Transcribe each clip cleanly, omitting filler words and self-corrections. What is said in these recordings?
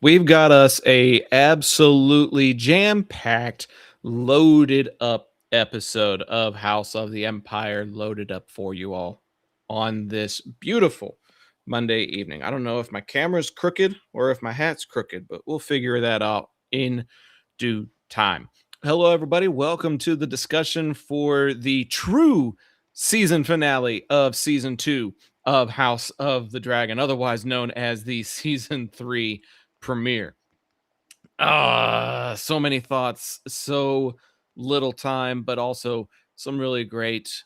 We've got us a absolutely jam-packed, loaded up episode of House of the Empire loaded up for you all on this beautiful Monday evening. I don't know if my camera's crooked or if my hat's crooked, but we'll figure that out in due time. Hello, everybody. Welcome to the discussion for the true season finale of season 2 of House of the Dragon, otherwise known as the season 3 premiere. So many thoughts, so little time, but also some really great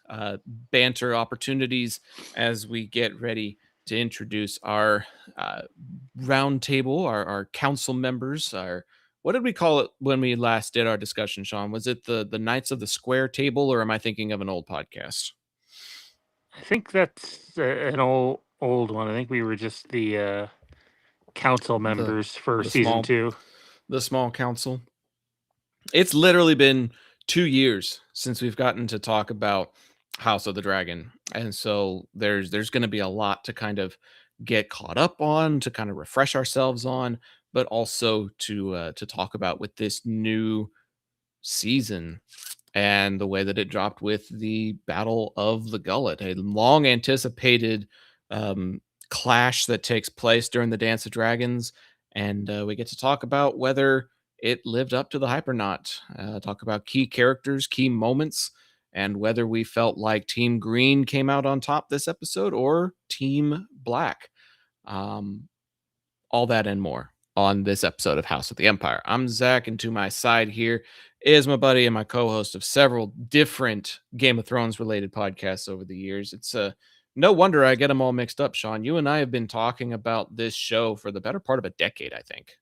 banter opportunities as we get ready to introduce our round table, our council members, our what did we call it when we last did our discussion, Sean? Was it the Knights of the Square table, or am I thinking of an old podcast? I think that's an old one. I think we were just the council The members for the season small two. the small council. It's literally been 2 years since we've gotten to talk about House of the Dragon, and so there's going to be a lot to kind of get caught up on, to kind of refresh ourselves on, but also to talk about with this new season and the way that it dropped with the Battle of the Gullet, a long anticipated clash that takes place during the Dance of Dragons. And we get to talk about whether it lived up to the hype or not. Talk about key characters, key moments, and whether we felt like Team Green came out on top this episode or Team Black. Um, all that and more on this episode of House of the Empire. I'm Zach, and to my side here is my buddy and my co-host of several different Game of Thrones related podcasts over the years. It's no wonder I get them all mixed up, Sean. You and I have been talking about this show for the better part of a decade, I think.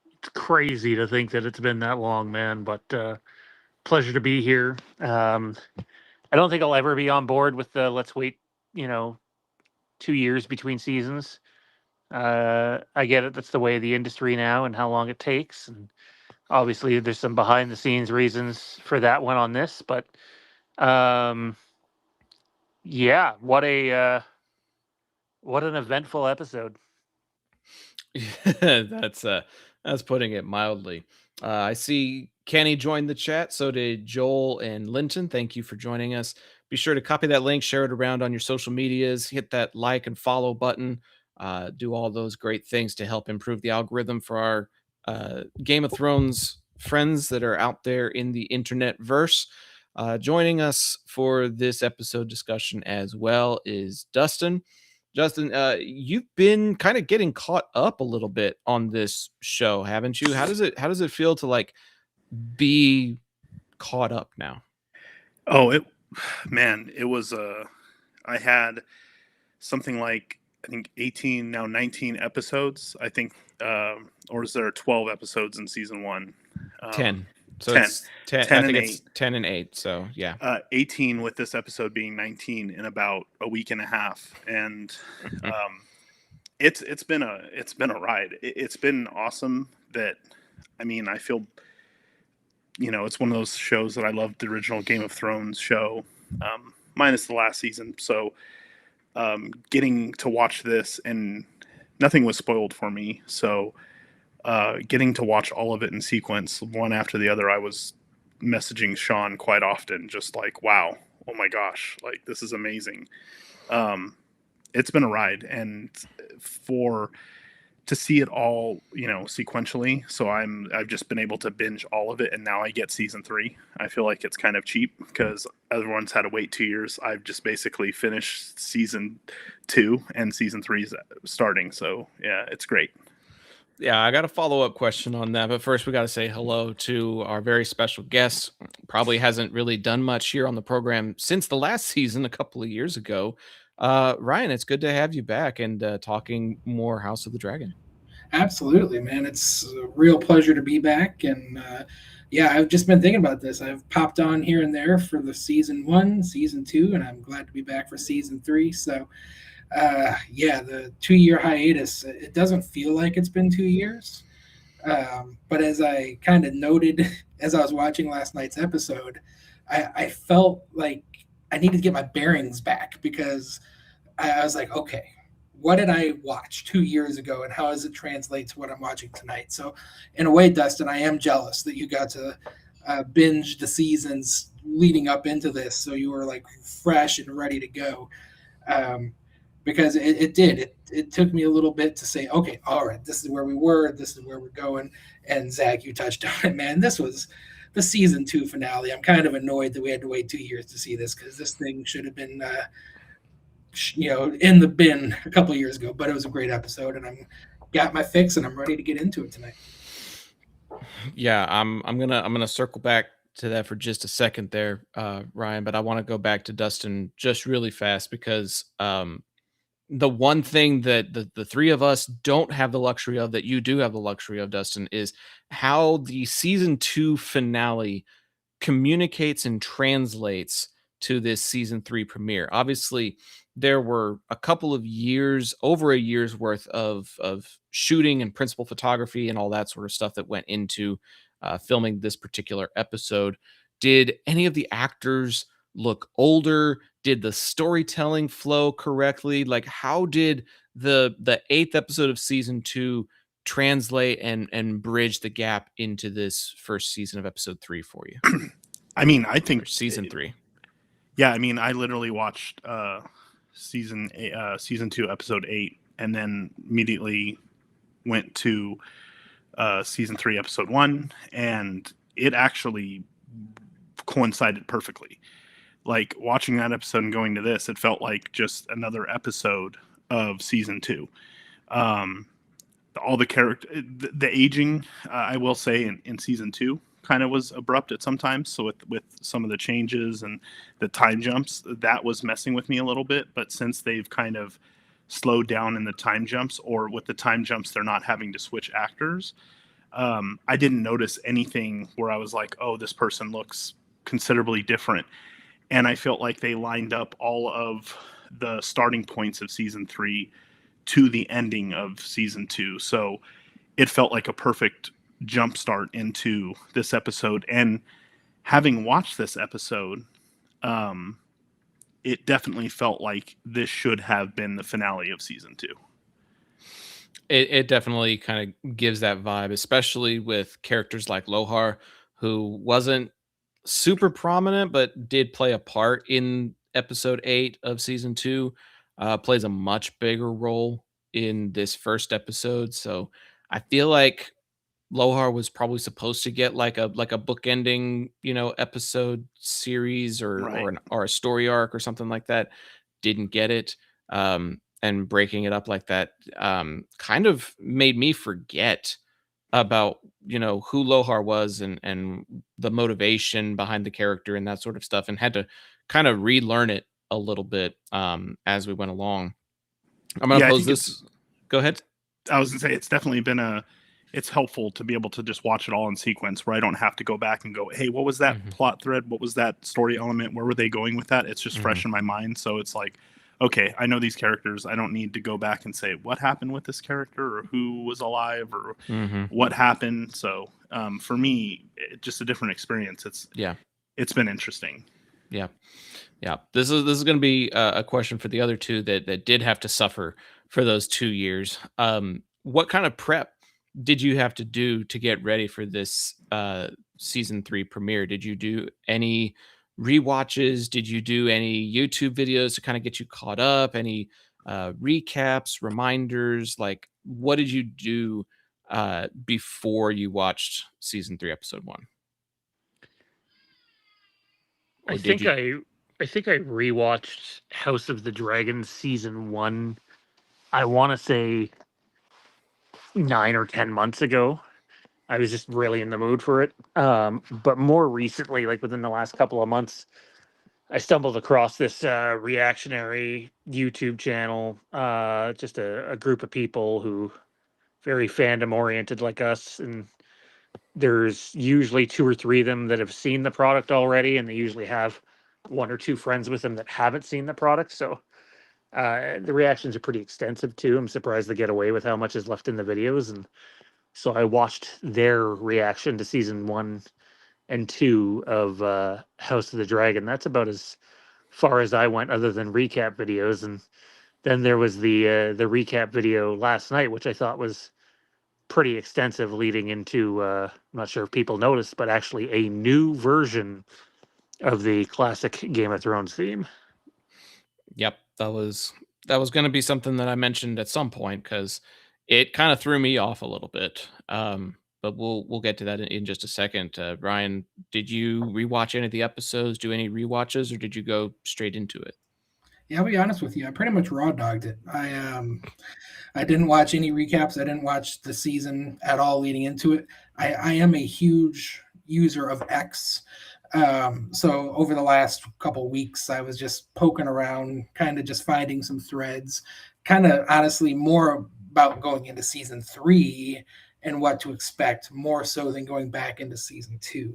It's crazy to think that it's been that long, man. But pleasure to be here. I don't think I'll ever be on board with the let's wait, you know, 2 years between seasons. I get it. That's the way of the industry now and how long it takes. And obviously, there's some behind the scenes reasons for that one on this. But um, yeah, what an eventful episode. that's uh that's putting it mildly. I see Kenny joined the chat. So did Joel and Linton. Thank you for joining us. Be sure to copy that link, share it around on your social medias, hit that like and follow button. Do all those great things to help improve the algorithm for our Game of Thrones friends that are out there in the internet verse. Joining us for this episode discussion as well is Dustin. Justin, you've been kind of getting caught up a little bit on this show, haven't you? How does it feel to like be caught up now? Oh, it was I had something like I think 18 now 19 episodes. I think or is there 12 episodes in season 1? 10. So 10. it's 10. 10 I think and it's 8. 10 and 8. So yeah. 18 with this episode being 19 in about a week and a half, and it's been a ride. It's been awesome. That I mean, I feel it's one of those shows that I loved the original Game of Thrones show, minus the last season. So getting to watch this, and nothing was spoiled for me. So getting to watch all of it in sequence, one after the other, I was messaging Sean quite often, just like, wow, oh my gosh, like this is amazing. It's been a ride, and for to see it all, sequentially. So I've just been able to binge all of it, and now I get season 3. I feel like it's kind of cheap because everyone's had to wait 2 years. I've just basically finished season 2, and season 3 is starting. So yeah, it's great. Yeah, I got a follow-up question on that, but first we got to say hello to our very special guest. Probably hasn't really done much here on the program since the last season a couple of years ago. Ryan, it's good to have you back and talking more House of the Dragon. Absolutely, man. It's a real pleasure to be back. And yeah, I've just been thinking about this. I've popped on here and there for the season 1, season 2, and I'm glad to be back for season 3. So, yeah, the 2 year hiatus, it doesn't feel like it's been 2 years. But as I kind of noted as I was watching last night's episode, I felt like I needed to get my bearings back because I was like, okay, what did I watch 2 years ago, and how does it translate to what I'm watching tonight? So, in a way, Dustin, I am jealous that you got to binge the seasons leading up into this, so you were like fresh and ready to go. Because it did. It took me a little bit to say, okay, all right, this is where we were, this is where we're going. And Zach, you touched on it, man. This was the season 2 finale. I'm kind of annoyed that we had to wait 2 years to see this, because this thing should have been, in the bin a couple of years ago. But it was a great episode, and I'm got my fix, and I'm ready to get into it tonight. Yeah, I'm gonna circle back to that for just a second there, Ryan. But I want to go back to Dustin just really fast, because the one thing that the three of us don't have the luxury of, that you do have the luxury of, Dustin, is how the season 2 finale communicates and translates to this season 3 premiere. Obviously, there were a couple of years, over a year's worth of shooting and principal photography and all that sort of stuff that went into filming this particular episode. Did any of the actors look older? Did the storytelling flow correctly? Like, how did the 8th episode of season 2 translate and bridge the gap into this first season of episode 3 for you? I mean, I Or think season 3. Yeah, I mean, I literally watched season 2, episode 8, and then immediately went to season 3, episode 1, and it actually coincided perfectly. Like, watching that episode and going to this, it felt like just another episode of season 2. All the character, the aging, I will say, in season 2 kind of was abrupt at some times. So with some of the changes and the time jumps, that was messing with me a little bit. But since they've kind of slowed down in the time jumps, or with the time jumps, they're not having to switch actors, I didn't notice anything where I was like, oh, this person looks considerably different. And I felt like they lined up all of the starting points of season 3 to the ending of season 2. So it felt like a perfect jumpstart into this episode. And having watched this episode, it definitely felt like this should have been the finale of season 2. It definitely kind of gives that vibe, especially with characters like Lohar, who wasn't super prominent but did play a part in episode 8 of season 2. Plays a much bigger role in this first episode. So I feel like Lohar was probably supposed to get like a bookending, episode series, Right. or a story arc or something like that. Didn't get it. And breaking it up like that kind of made me forget about who Lohar was, and the motivation behind the character and that sort of stuff, and had to kind of relearn it a little bit as we went along. I'm gonna Yeah, I pose think it's, this. Go ahead. I was gonna say, it's definitely been it's helpful to be able to just watch it all in sequence, where I don't have to go back and go, hey, what was that Mhm. plot thread? What was that story element? Where were they going with that? It's just fresh in my mind. So it's like, okay, I know these characters. I don't need to go back and say what happened with this character, or who was alive, or Mhm. what happened. So for me, just a different experience. Yeah. It's been interesting. Yeah. Yeah. This is going to be a question for the other two that did have to suffer for those 2 years. What kind of prep did you have to do to get ready for this season 3 premiere? Did you do any rewatches? Did you do any YouTube videos to kind of get you caught up? Any recaps, reminders? Like, what did you do before you watched season 3, episode 1? I Or did think you? I think I rewatched House of the Dragon season 1. I want to say 9 or 10 months ago. I was just really in the mood for it. But more recently, like within the last couple of months, I stumbled across this reactionary YouTube channel. Just a group of people who very fandom oriented like us, and there's usually 2 or 3 of them that have seen the product already, and they usually have 1 or 2 friends with them that haven't seen the product. So the reactions are pretty extensive too. I'm surprised they get away with how much is left in the videos. And so I watched their reaction to season 1 and 2 of House of the Dragon. That's about as far as I went, other than recap videos. And Then there was the recap video last night, which I thought was pretty extensive, leading into I'm not sure if people noticed, but actually a new version of the classic Game of Thrones theme. Yep, that was going to be something that I mentioned at some point because it kind of threw me off a little bit. But we'll get to that in just a second. Ryan, did you rewatch any of the episodes? Do any rewatches, or did you go straight into it? Yeah, I'll be honest with you. I pretty much raw dogged it. I didn't watch any recaps. I didn't watch the season at all leading into it. I am a huge user of X. So over the last couple weeks, I was just poking around, kind of just finding some threads, kind of honestly more about going into season 3 and what to expect, more so than going back into season 2.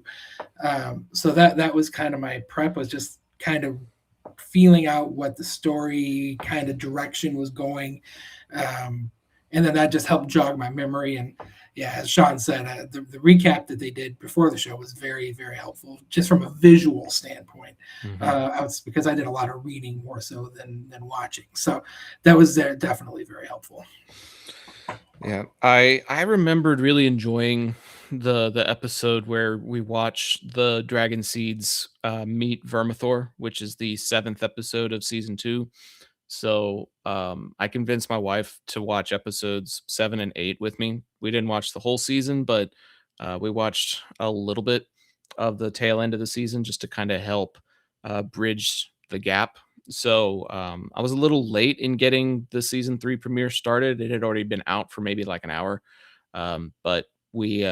So that was kind of my prep, was just kind of feeling out what the story kind of direction was going. And then that just helped jog my memory. And yeah, as Sean said, the recap that they did before the show was very, very helpful, just from a visual standpoint. Because I did a lot of reading more so than watching. So that was definitely very helpful. Yeah, I remembered really enjoying the episode where we watched the Dragon Seeds meet Vermithor, which is the 7th episode of season 2. So I convinced my wife to watch episodes 7 and 8 with me. We didn't watch the whole season, but we watched a little bit of the tail end of the season just to kind of help bridge the gap. So I was a little late in getting the season 3 premiere started. It had already been out for maybe like an hour, but we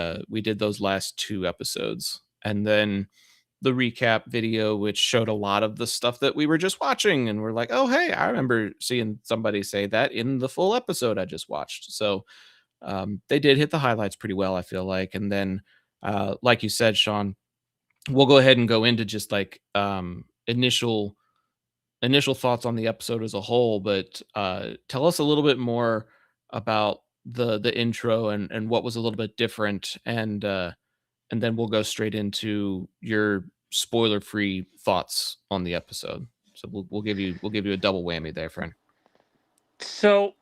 did those last 2 episodes, and then the recap video, which showed a lot of the stuff that we were just watching, and we're like, oh hey, I remember seeing somebody say that in the full episode I just watched. So they did hit the highlights pretty well, I feel like. And then like you said, Sean, we'll go ahead and go into just like initial thoughts on the episode as a whole, but tell us a little bit more about the intro and what was a little bit different, and then we'll go straight into your spoiler free thoughts on the episode. So we'll give you a double whammy there, friend. So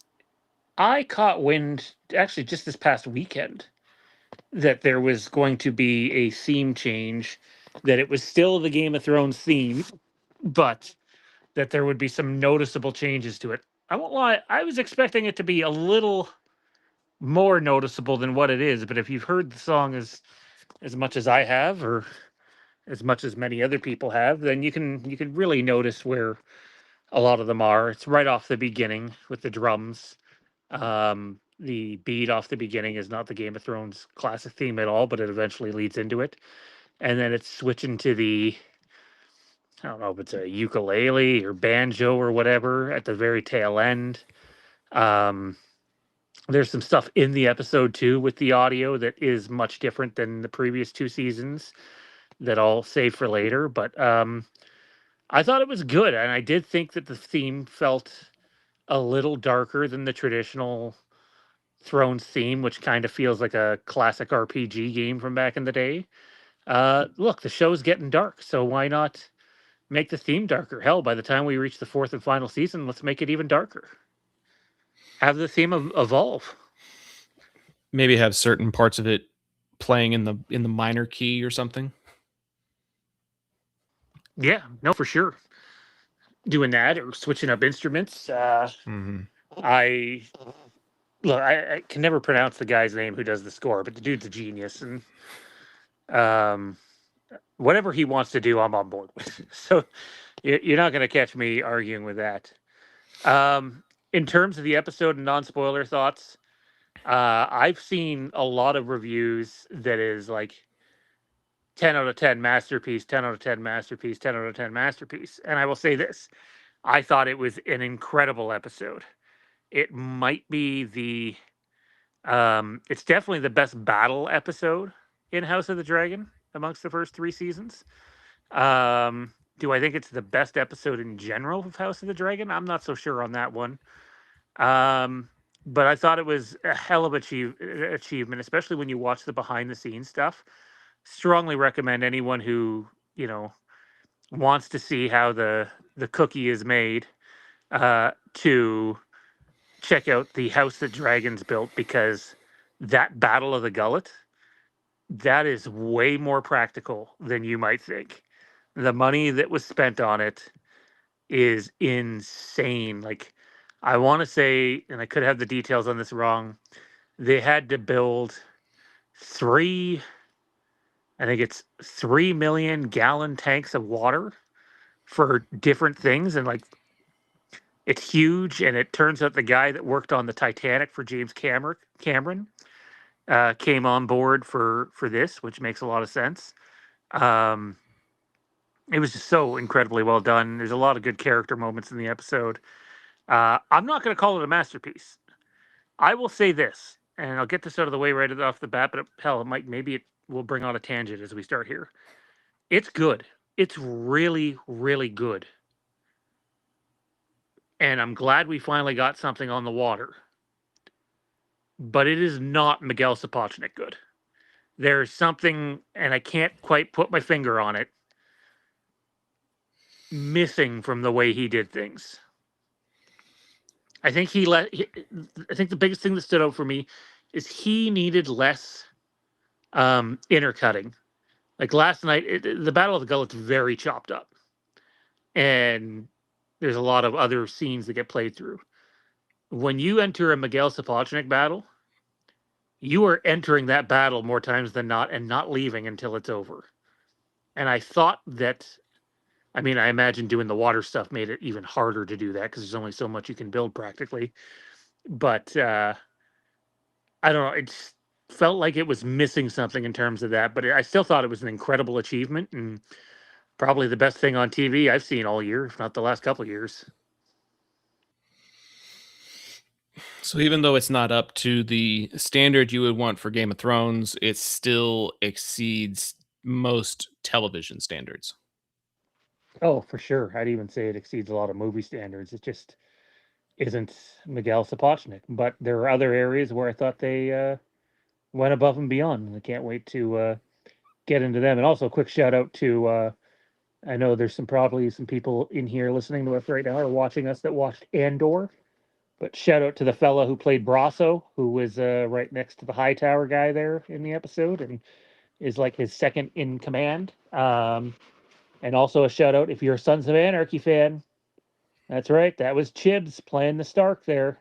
I caught wind actually just this past weekend that there was going to be a theme change, that it was still the Game of Thrones theme, but that there would be some noticeable changes to it. I won't lie, I was expecting it to be a little more noticeable than what it is, but if you've heard the song as much as I have, or as much as many other people have, then you can really notice where a lot of them are. It's right off the beginning with the drums. The beat off the beginning is not the Game of Thrones classic theme at all, but it eventually leads into it. And then it's switching to the, I don't know if it's a ukulele or banjo or whatever at the very tail end. There's some stuff in the episode too with the audio that is much different than the previous 2 seasons that I'll save for later. But I thought it was good, and I did think that the theme felt a little darker than the traditional Thrones theme, which kind of feels like a classic RPG game from back in the day. Look, the show's getting dark, so why not make the theme darker? Hell, by the time we reach the 4th and final season, let's make it even darker. Have the theme evolve. Maybe have certain parts of it playing in the minor key or something. Yeah, no, for sure. Doing that or switching up instruments. I can never pronounce the guy's name who does the score, but the dude's a genius, and whatever he wants to do, I'm on board with. So you're not going to catch me arguing with that. In terms of the episode and non-spoiler thoughts, I've seen a lot of reviews that is like 10 out of 10 masterpiece, 10 out of 10 masterpiece, 10 out of 10 masterpiece. And I will say this, I thought it was an incredible episode. It might be it's definitely the best battle episode in House of the Dragon amongst the first 3 seasons. Do I think it's the best episode in general of House of the Dragon? I'm not so sure on that one. But I thought it was a hell of achievement, especially when you watch the behind the scenes stuff. Strongly recommend anyone who, wants to see how the cookie is made, to check out the house that dragons built, because that Battle of the Gullet, that is way more practical than you might think. The money that was spent on it is insane. Like, I want to say, and I could have the details on this wrong, they had to build three, I think it's 3 million gallon tanks of water for different things. And like, it's huge. And it turns out the guy that worked on the Titanic for James Cameron came on board for this, which makes a lot of sense. It was just so incredibly well done. There's a lot of good character moments in the episode. I'm not going to call it a masterpiece. I will say this, and I'll get this out of the way right off the bat, but hell, maybe it will bring on a tangent as we start here. It's good. It's really, really good. And I'm glad we finally got something on the water. But it is not Miguel Sapochnik good. There's something, and I can't quite put my finger on it, missing from the way he did things. I think I think the biggest thing that stood out for me is he needed less intercutting. Like last night, the Battle of the Gullet's very chopped up, and there's a lot of other scenes that get played through. When you enter a Miguel Sapochnik battle, you are entering that battle more times than not and not leaving until it's over. And I thought that, I mean, I imagine doing the water stuff made it even harder to do that because there's only so much you can build practically. But I don't know. It felt like it was missing something in terms of that. But I still thought it was an incredible achievement and probably the best thing on TV I've seen all year, if not the last couple of years. So even though it's not up to the standard you would want for Game of Thrones, it still exceeds most television standards. Oh, for sure. I'd even say it exceeds a lot of movie standards. It just isn't Miguel Sapochnik. But there are other areas where I thought they went above and beyond. And I can't wait to get into them. And also, a quick shout out to I know there's probably some people in here listening to us right now or watching us that watched Andor. But shout out to the fella who played Brasso, who was right next to the Hightower guy there in the episode and is like his second in command. And also a shout out if you're a Sons of Anarchy fan. That's right. That was Chibs playing the Stark there.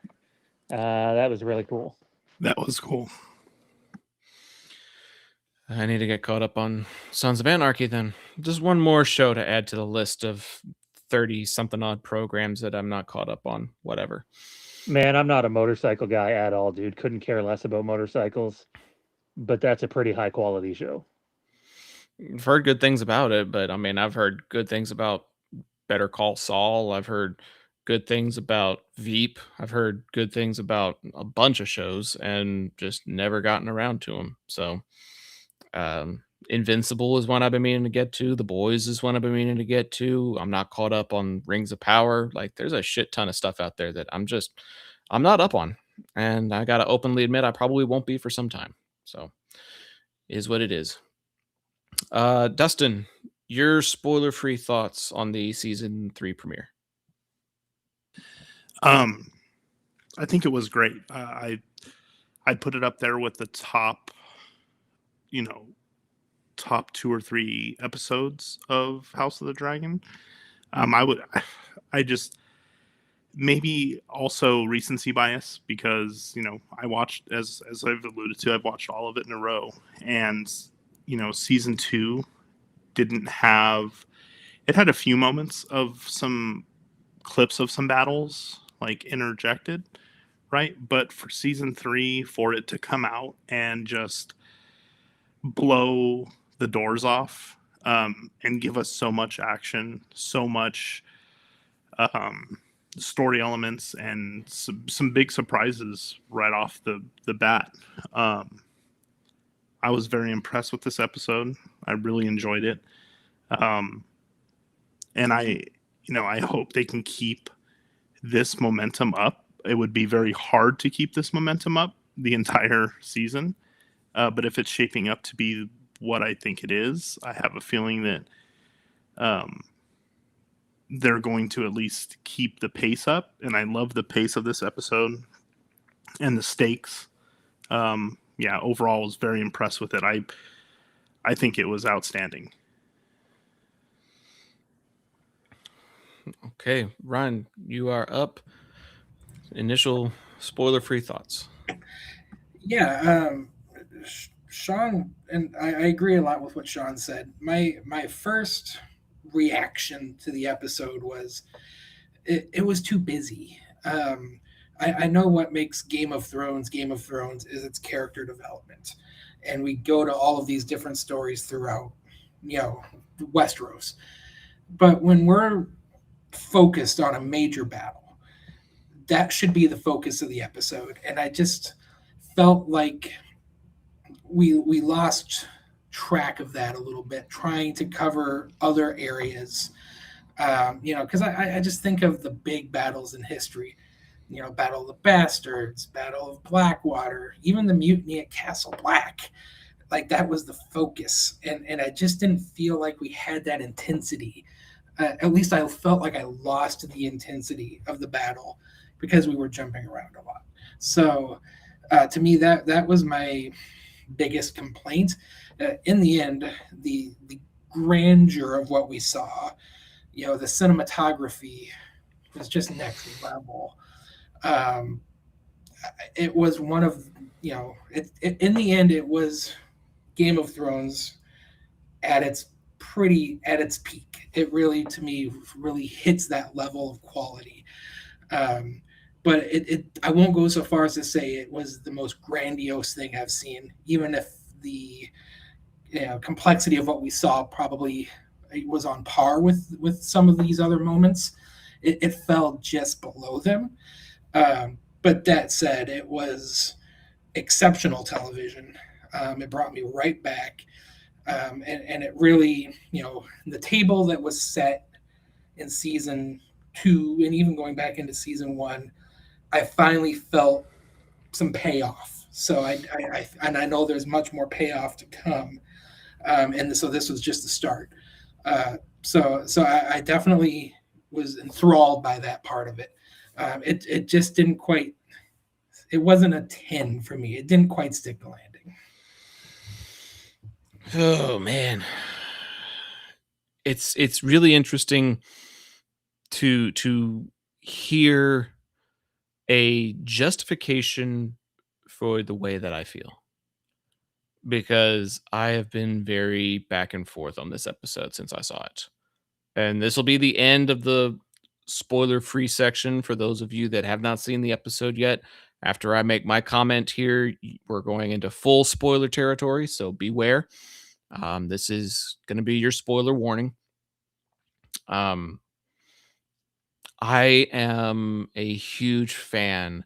That was really cool. That was cool. I need to get caught up on Sons of Anarchy then. Just one more show to add to the list of 30 something odd programs that I'm not caught up on. Whatever. Man, I'm not a motorcycle guy at all, dude. Couldn't care less about motorcycles. But that's a pretty high quality show. I've heard good things about it, but I mean, I've heard good things about Better Call Saul. I've heard good things about Veep. I've heard good things about a bunch of shows and just never gotten around to them. So, Invincible is one I've been meaning to get to. The Boys is one I've been meaning to get to. I'm not caught up on Rings of Power. Like, there's a shit ton of stuff out there that I'm not up on. And I got to openly admit, I probably won't be for some time. So, is what it is. Dustin, your spoiler-free thoughts on the season 3 premiere. I think it was great. I'd put it up there with the top 2 or 3 episodes of House of the Dragon. I just maybe also recency bias because I watched as I've alluded to, I've watched all of it in a row, and season 2 didn't have. It had a few moments of some clips of some battles like interjected, right? But for season 3, for it to come out and just blow the doors off and give us so much action, so much story elements, and some big surprises right off the bat. I was very impressed with this episode. I really enjoyed it. And I hope they can keep this momentum up. It would be very hard to keep this momentum up the entire season. But if it's shaping up to be what I think it is, I have a feeling that they're going to at least keep the pace up. And I love the pace of this episode and the stakes. Yeah, overall, I was very impressed with it. I think it was outstanding. Okay, Ryan, you are up. Initial spoiler-free thoughts. Yeah, Sean, and I agree a lot with what Sean said. My first reaction to the episode was it was too busy. I know what makes Game of Thrones is its character development, and we go to all of these different stories throughout, Westeros. But when we're focused on a major battle, that should be the focus of the episode, and I just felt like we lost track of that a little bit, trying to cover other areas. Because I just think of the big battles in history. Battle of the Bastards, Battle of Blackwater, even the mutiny at Castle Black. Like that was the focus, and I just didn't feel like we had that intensity. At least I felt like I lost the intensity of the battle because we were jumping around a lot. So to me, that was my biggest complaint. In the end, the grandeur of what we saw, the cinematography was just next level. It was one of, in the end, it was Game of Thrones at its peak. It really, to me, really hits that level of quality. But I won't go so far as to say it was the most grandiose thing I've seen, even if the complexity of what we saw probably was on par with some of these other moments. It fell just below them. But that said, it was exceptional television. It brought me right back. And it really, the table that was set in season 2 and even going back into season 1, I finally felt some payoff. So I know there's much more payoff to come. And so this was just the start. So I definitely was enthralled by that part of it. It just didn't quite, it wasn't a 10 for me. It didn't quite stick the landing. Oh man. It's really interesting to hear a justification for the way that I feel, because I have been very back and forth on this episode since I saw it. And this will be the end of the spoiler-free section for those of you that have not seen the episode yet. After I make my comment here, we're going into full spoiler territory, so beware. This is going to be your spoiler warning. I am a huge fan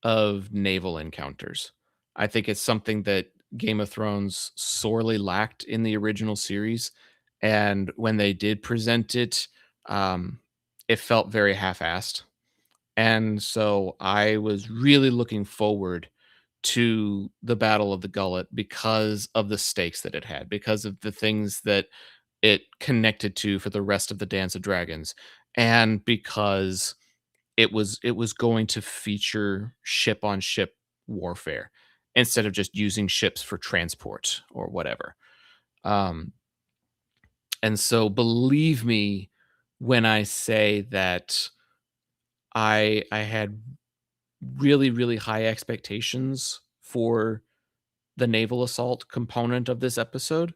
of naval encounters. I think it's something that Game of Thrones sorely lacked in the original series. And when they did present it, it felt very half-assed. And so I was really looking forward to the Battle of the Gullet because of the stakes that it had, because of the things that it connected to for the rest of the Dance of Dragons, and because it was going to feature ship on ship warfare instead of just using ships for transport or whatever. Um, and so believe me when I say that I had really, really high expectations for the naval assault component of this episode,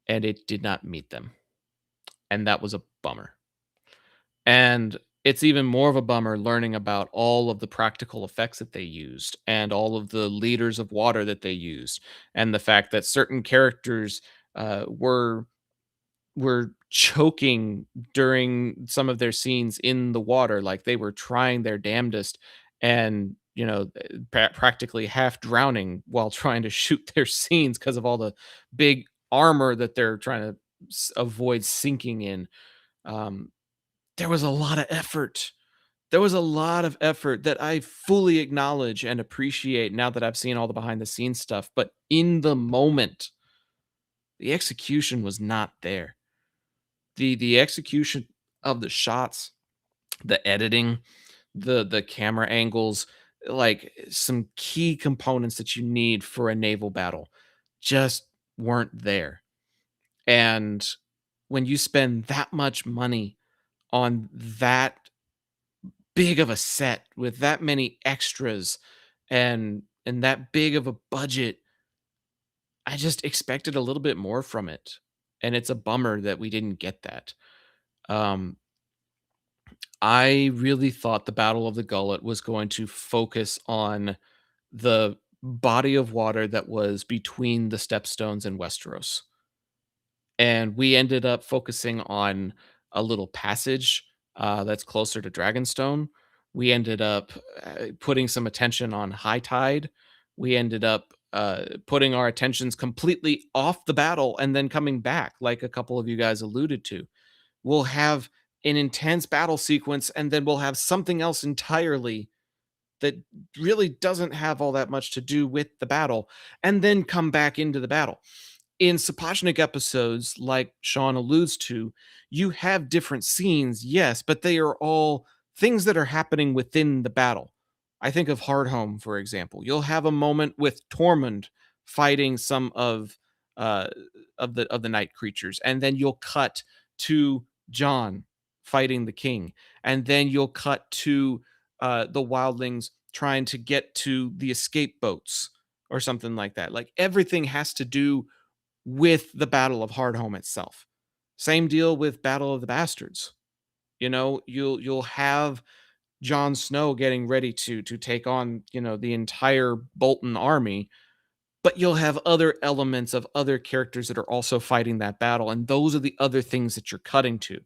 and it did not meet them. And that was a bummer. And it's even more of a bummer learning about all of the practical effects that they used and all of the liters of water that they used, and the fact that certain characters were choking during some of their scenes in the water, like they were trying their damnedest, and practically half drowning while trying to shoot their scenes because of all the big armor that they're trying to avoid sinking in. um, there was a lot of effort. There was a lot of effort that I fully acknowledge and appreciate now that I've seen all the behind the scenes stuff. But in the moment, the execution was not there. The execution of the shots, the editing, the camera angles, like some key components that you need for a naval battle just weren't there. And when you spend that much money on that big of a set with that many extras and that big of a budget, I just expected a little bit more from it. And it's a bummer that we didn't get that. Um, I really thought the Battle of the Gullet was going to focus on the body of water that was between the Stepstones and Westeros. And we ended up focusing on a little passage that's closer to Dragonstone. We ended up putting some attention on High Tide. We ended up putting our attentions completely off the battle and then coming back, like a couple of you guys alluded to. We'll have an intense battle sequence, and then we'll have something else entirely that really doesn't have all that much to do with the battle, and then come back into the battle. In Sapochnik episodes, like Sean alludes to, you have different scenes, yes, but they are all things that are happening within the battle. I think of Hardhome, for example. You'll have a moment with Tormund fighting some uh, of the night creatures, and then you'll cut to John fighting the king, and then you'll cut to the wildlings trying to get to the escape boats or something like that. Like everything has to do with the Battle of Hardhome itself. Same deal with Battle of the Bastards. You know, you'll have Jon Snow getting ready to take on, you know, the entire Bolton army, but you'll have other elements of other characters that are also fighting that battle, and those are the other things that you're cutting to.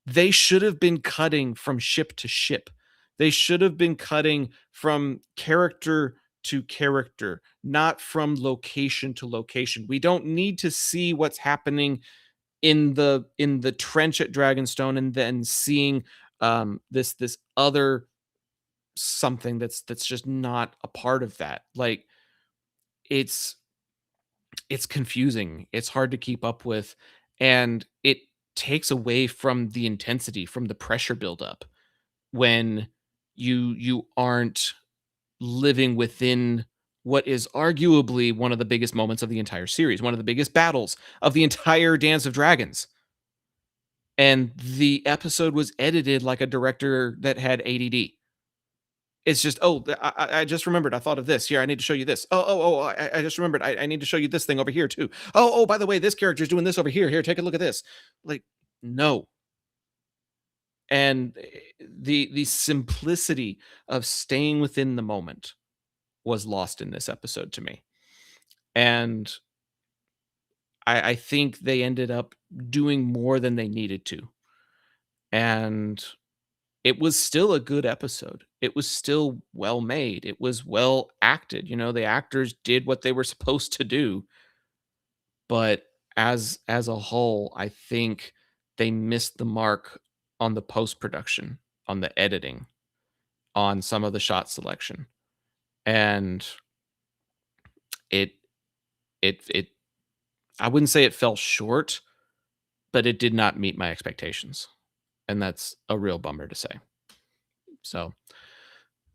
They should have been cutting from ship to ship. They should have been cutting from character to character, not from location to location. We don't need to see what's happening in the trench at Dragonstone and then seeing this other something that's just not a part of that. Like it's it's confusing. It's hard to keep up with, and it takes away from the intensity, from the pressure buildup when you aren't living within what is arguably one of the biggest moments of the entire series, one of the biggest battles of the entire Dance of Dragons. And the episode was edited like a director that had ADD. It's just, oh, I just remembered. I thought of this. Here, I need to show you this. I just remembered. I need to show you this thing over here too. By the way, this character is doing this over here. Here, take a look at this. Like, no. And the simplicity of staying within the moment was lost in this episode to me. And I think they ended up doing more than they needed to. And it was still a good episode. It was still well made. It was well acted. You know, the actors did what they were supposed to do. But as a whole, I think they missed the mark on the post production, on the editing, on some of the shot selection. And it it I wouldn't say it fell short, but it did not meet my expectations. And that's a real bummer to say. So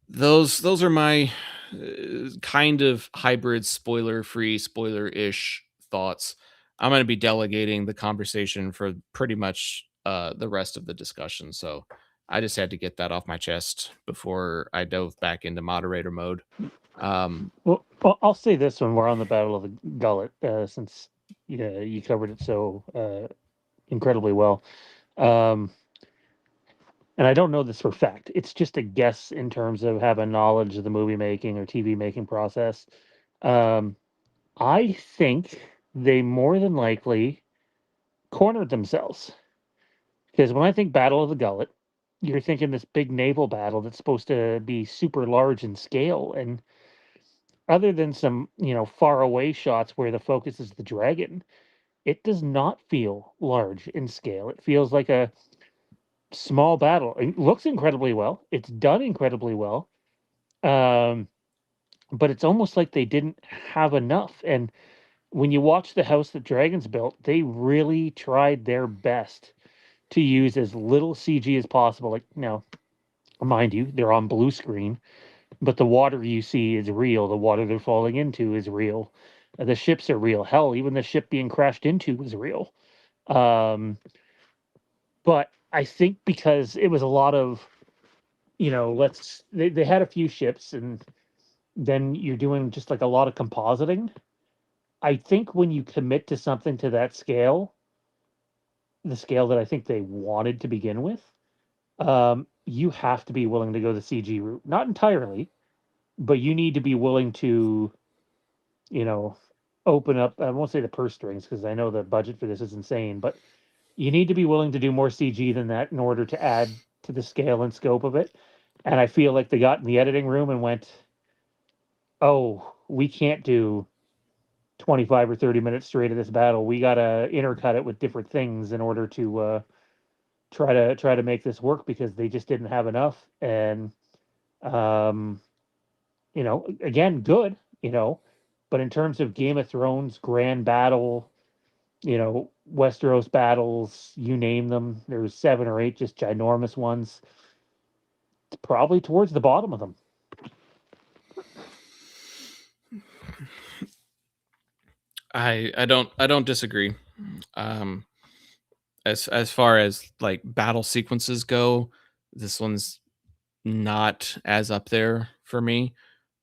those are my kind of hybrid spoiler free, spoiler ish thoughts. I'm going to be delegating the conversation for pretty much the rest of the discussion. So I just had to get that off my chest before I dove back into moderator mode. Well, I'll say this when we're on the Battle of the Gullet, since you covered it so incredibly well. And I don't know this for fact. It's just a guess in terms of having knowledge of the movie making or TV making process. Um, I think they more than likely cornered themselves. Because when I think Battle of the Gullet, you're thinking this big naval battle that's supposed to be super large in scale. And other than some, far away shots where the focus is the dragon, it does not feel large in scale. It feels like a small battle. It looks incredibly well. It's done incredibly well. Um, but it's almost like they didn't have enough. And when you watch the house that Dragons built, they really tried their best to use as little CG as possible. Like, now, mind you, they're on blue screen, but the water you see is real. The water they're falling into is real. The ships are real. Hell, even the ship being crashed into was real. But I think because it was a lot of, they had a few ships, and then you're doing just like a lot of compositing. I think when you commit to something to that scale, the scale that I think they wanted to begin with, you have to be willing to go the CG route. Not entirely, but you need to be willing to, open up. I won't say the purse strings because I know the budget for this is insane, but you need to be willing to do more CG than that in order to add to the scale and scope of it. And I feel like they got in the editing room and went, "Oh, we can't do 25 or 30 minutes straight of this battle. We gotta intercut it with different things in order to try to make this work," because they just didn't have enough. And again, good, but in terms of Game of Thrones grand battle, Westeros battles, you name them, there's 7 or 8 just ginormous ones. It's probably towards the bottom of them. I don't disagree. As far as like battle sequences go, this one's not as up there for me.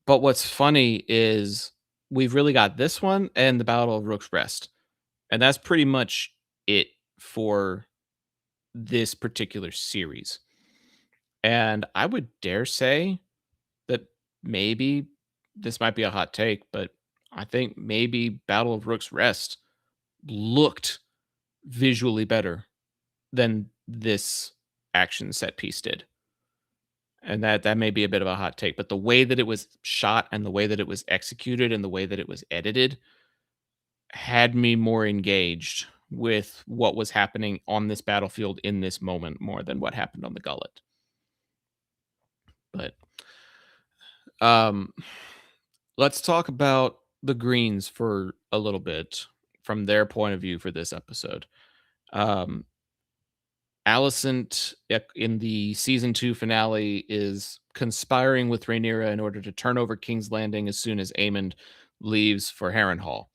But what's funny is we've really got this one and the Battle of Rook's Rest. And that's pretty much it for this particular series. And I would dare say that maybe this might be a hot take, but I think maybe Battle of Rook's Rest looked visually better than this action set piece did. And that may be a bit of a hot take, but the way that it was shot and the way that it was executed and the way that it was edited had me more engaged with what was happening on this battlefield in this moment more than what happened on the gullet. But let's talk about the Greens for a little bit from their point of view for this episode. Alicent in the season 2 finale is conspiring with Rhaenyra in order to turn over King's Landing as soon as Aemond leaves for Harrenhal.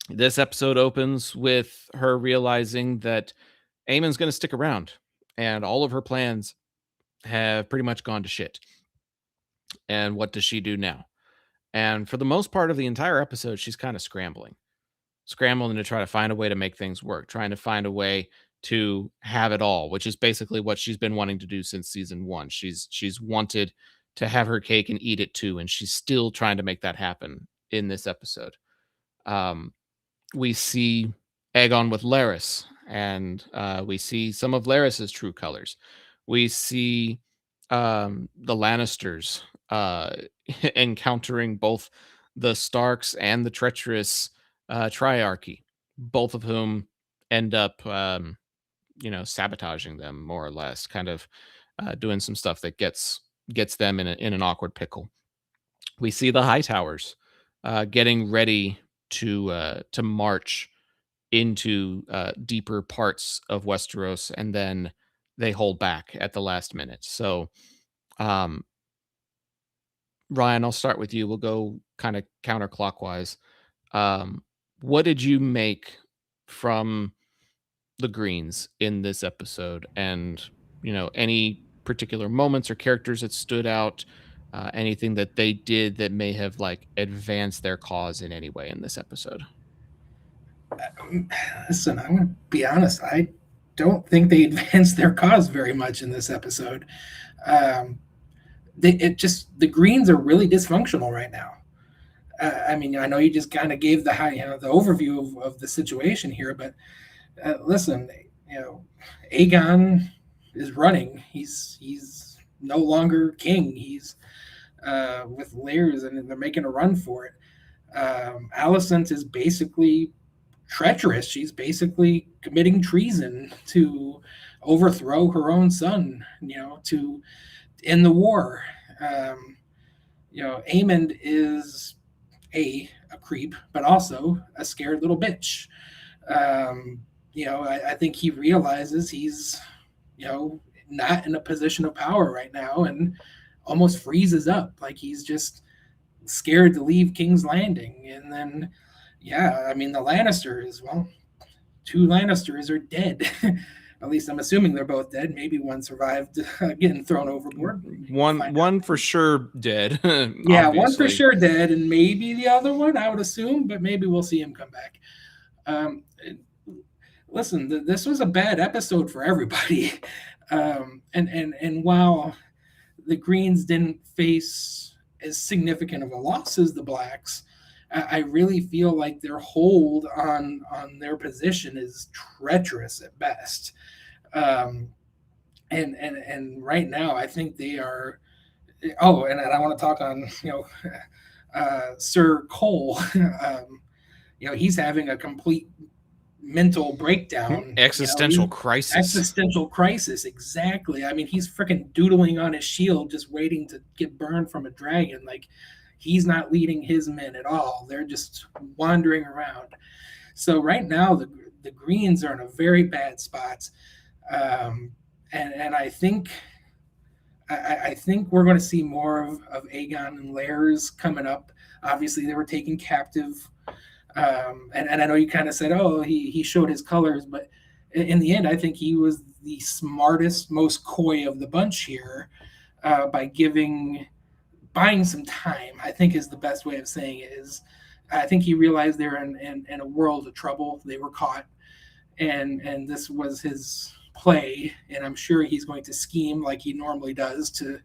This episode opens with her realizing that Aemond's going to stick around and all of her plans have pretty much gone to shit. And what does she do now? And for the most part of the entire episode, she's kind of scrambling to try to find a way to make things work, trying to find a way to have it all, which is basically what she's been wanting to do since season 1. She's wanted to have her cake and eat it too, and she's still trying to make that happen in this episode. We see Aegon with Larys, and we see some of Larys's true colors. We see the Lannisters encountering both the Starks and the treacherous Triarchy, both of whom end up sabotaging them more or less, kind of doing some stuff that gets them in an awkward pickle. We see the Hightowers getting ready to march into deeper parts of Westeros, and then they hold back at the last minute. So Ryan, I'll start with you. We'll go kind of counterclockwise. What did you make from the Greens in this episode? And, any particular moments or characters that stood out, anything that they did that may have like advanced their cause in any way in this episode? Listen, I'm going to be honest. I don't think they advanced their cause very much in this episode. The Greens are really dysfunctional right now. I mean, I know you just kind of gave the overview of the situation here, but listen, Aegon is running. He's no longer king. He's with Larys, and they're making a run for it. Alicent is basically treacherous. She's basically committing treason to overthrow her own son, to end the war. Aemond is a creep, but also a scared little bitch. I think he realizes he's, not in a position of power right now, and almost freezes up, like he's just scared to leave King's Landing. And then, yeah, I mean, the Lannisters, well, two Lannisters are dead. At least I'm assuming they're both dead. Maybe one survived getting thrown overboard. One for sure dead. Yeah, one for obviously. sure dead, and maybe the other one, I would assume, but maybe we'll see him come back. Um, Listen, this was a bad episode for everybody. And while the Greens didn't face as significant of a loss as the Blacks, I really feel like their hold on their position is treacherous at best. And right now, I think they are. Oh, and I want to talk on Sir Cole. He's having a complete mental breakdown, Existential crisis. Existential crisis, exactly. I mean, he's freaking doodling on his shield, just waiting to get burned from a dragon. Like, he's not leading his men at all. They're just wandering around. So right now, the Greens are in a very bad spot, and I think we're going to see more of Aegon and Lairs coming up. Obviously, they were taken captive. And I know you kind of said, oh, he showed his colors, but in the end, I think he was the smartest, most coy of the bunch here by buying some time, I think is the best way of saying it. I think he realized they were in a world of trouble. They were caught, and this was his play, and I'm sure he's going to scheme like he normally does to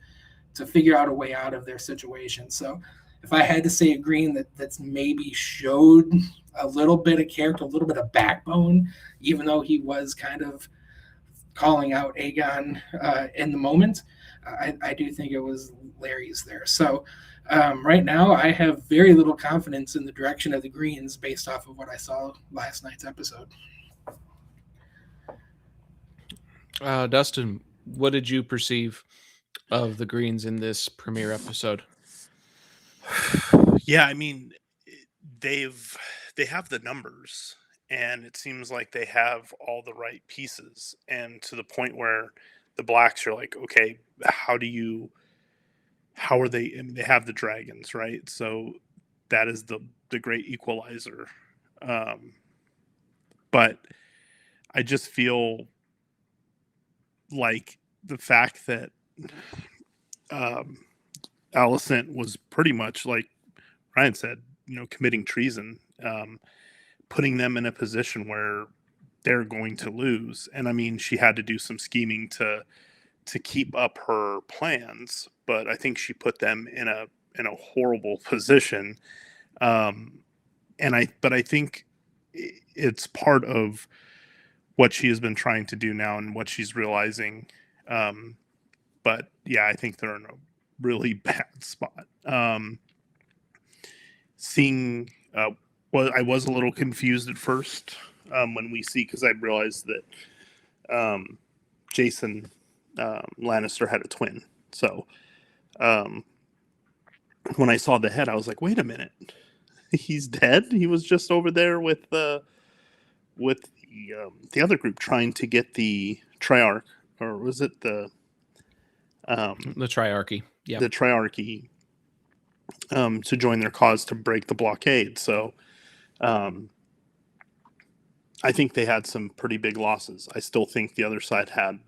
figure out a way out of their situation. So if I had to say a Green that's maybe showed a little bit of character, a little bit of backbone, even though he was kind of calling out Aegon in the moment, I do think it was Larry's there. So right now, I have very little confidence in the direction of the Greens based off of what I saw last night's episode. Dustin, what did you perceive of the Greens in this premiere episode? Yeah, I mean, they have the numbers, and it seems like they have all the right pieces, and to the point where the Blacks are like, okay, how are they? I mean, they have the dragons, right? So that is the great equalizer. But I just feel like the fact that Alicent was pretty much, like Ryan said, committing treason, putting them in a position where they're going to lose. And I mean, she had to do some scheming to keep up her plans, but I think she put them in a horrible position. But I think it's part of what she has been trying to do now and what she's realizing. But yeah, I think they're in a really bad spot. Seeing, I was a little confused at first when we see, because I realized that Jason Lannister had a twin. So when I saw the head, I was like, wait a minute, he's dead? He was just over there with the other group trying to get the Triarch, or was it the Triarchy? Yeah, the Triarchy, to join their cause to break the blockade. So I think they had some pretty big losses. I still think the other side had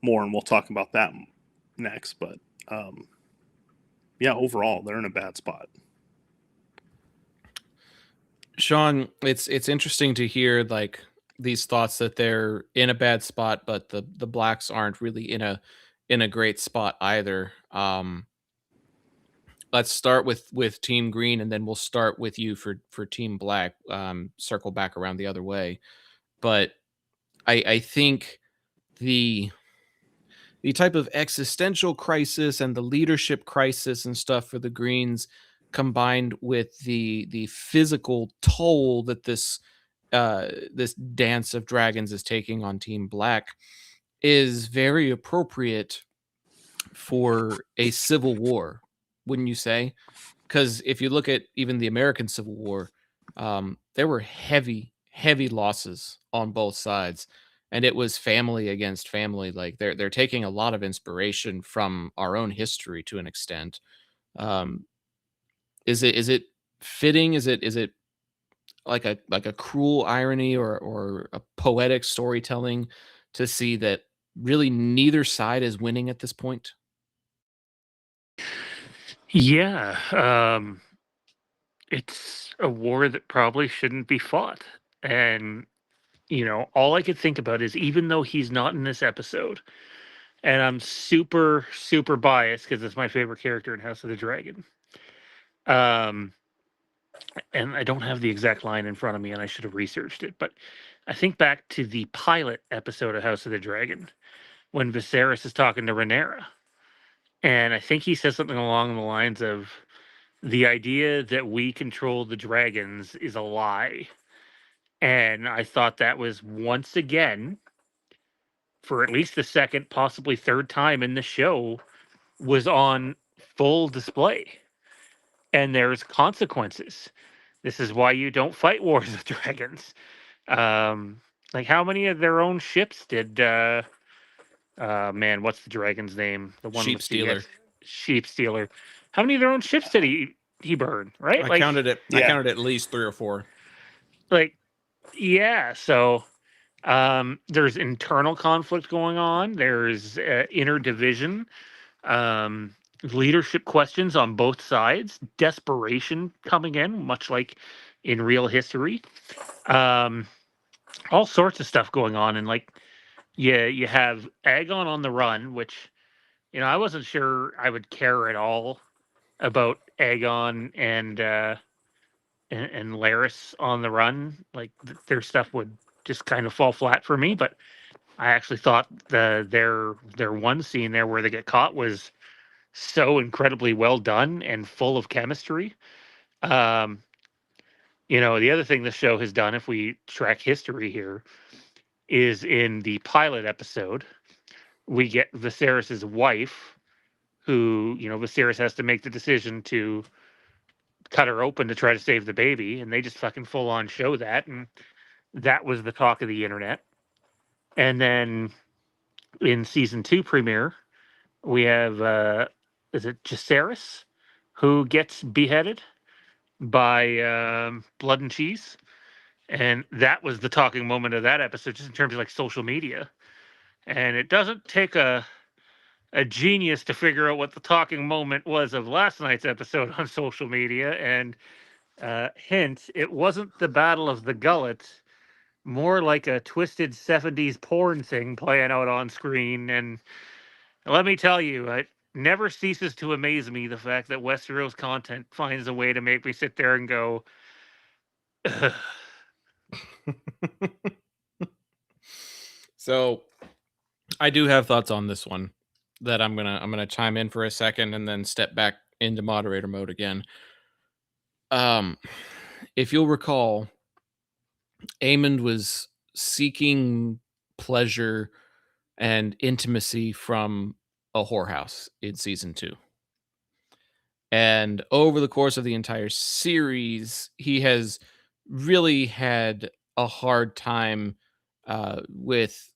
more, and we'll talk about that next. But yeah, overall, they're in a bad spot. Sean, it's interesting to hear like these thoughts that they're in a bad spot, but the Blacks aren't really in a great spot either. Let's start with Team Green, and then we'll start with you for Team Black. Circle back around the other way, but I think the type of existential crisis and the leadership crisis and stuff for the Greens, combined with the physical toll that this dance of dragons is taking on Team Black, is very appropriate for a civil war, wouldn't you say? Because if you look at even the American Civil War, there were heavy heavy losses on both sides, and it was family against family. Like they're taking a lot of inspiration from our own history to an extent. Um, is it fitting? Is it like a cruel irony or a poetic storytelling to see that really neither side is winning at this point? Yeah, it's a war that probably shouldn't be fought. And, all I could think about is even though he's not in this episode, and I'm super, super biased because it's my favorite character in House of the Dragon. Um, and I don't have the exact line in front of me, and I should have researched it. But I think back to the pilot episode of House of the Dragon when Viserys is talking to Rhaenyra, and I think he says something along the lines of, "The idea that we control the dragons is a lie." And I thought that was once again, for at least the second, possibly third time in the show, was on full display. And there's consequences. This is why you don't fight wars with dragons. Like how many of their own ships did man, what's the dragon's name? The one Sheep with stealer. sheep stealer. How many of their own ships did he burn? Right? I counted it. I Yeah. counted at least 3 or 4. Like yeah. So there's internal conflict going on. There's inner division. Leadership questions on both sides. Desperation coming in, much like in real history. All sorts of stuff going on, and like you have Aegon on the run, which I wasn't sure I would care at all about Aegon and Laris on the run. Like their stuff would just kind of fall flat for me. But I actually thought their one scene there where they get caught was so incredibly well done and full of chemistry. Um, the other thing this show has done, if we track history here, is in the pilot episode, we get Viserys's wife, who, Viserys has to make the decision to cut her open to try to save the baby, and they just fucking full on show that, and that was the talk of the internet. And then in season 2 premiere, we have is it Jacaerys who gets beheaded by Blood and Cheese, and that was the talking moment of that episode, just in terms of like social media. And it doesn't take a genius to figure out what the talking moment was of last night's episode on social media. And hint, it wasn't the Battle of the Gullet, more like a twisted 70s porn thing playing out on screen. And let me tell you, it never ceases to amaze me the fact that Westeros content finds a way to make me sit there and go, "Ugh." So I do have thoughts on this one that I'm gonna chime in for a second and then step back into moderator mode again. If you'll recall, Aemond was seeking pleasure and intimacy from a whorehouse in season 2. And over the course of the entire series, he has really had a hard time with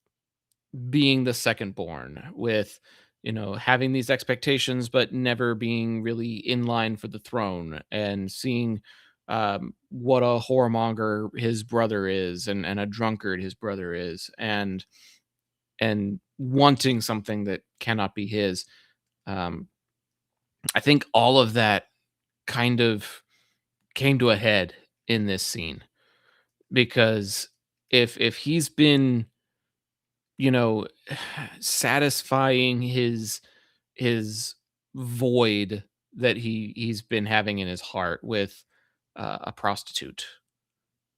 being the second born, with having these expectations but never being really in line for the throne, and seeing what a whoremonger his brother is, and a drunkard his brother is, and wanting something that cannot be his. um, I think all of that kind of came to a head in this scene, because if he's been, you know, satisfying his void that he's been having in his heart with a prostitute,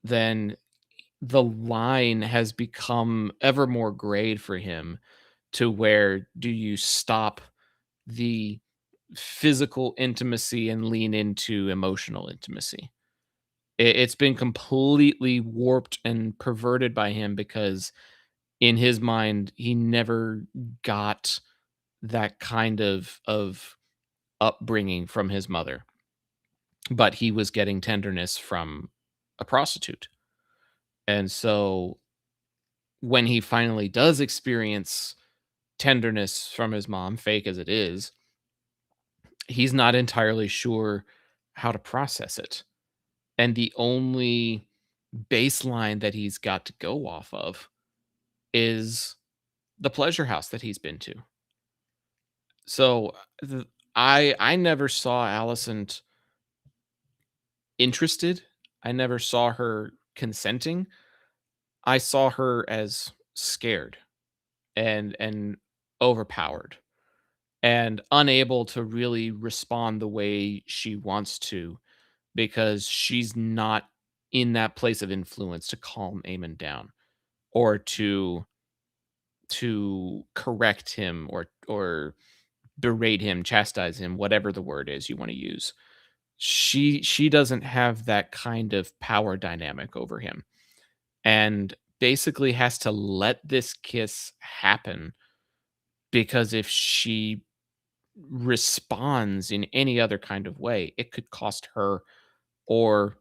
then the line has become ever more grayed for him, to where do you stop the physical intimacy and lean into emotional intimacy? It's been completely warped and perverted by him, because in his mind he never got that kind of upbringing from his mother, but he was getting tenderness from a prostitute. And so when he finally does experience tenderness from his mom, fake as it is, he's not entirely sure how to process it. And the only baseline that he's got to go off of is the pleasure house that he's been to. So I never saw Allison interested. I never saw her consenting. I saw her as scared and overpowered and unable to really respond the way she wants to because she's not in that place of influence to calm Eamon down or to correct him or berate him, chastise him, whatever the word is you want to use. She doesn't have that kind of power dynamic over him and basically has to let this kiss happen because if she responds in any other kind of way, it could cost her or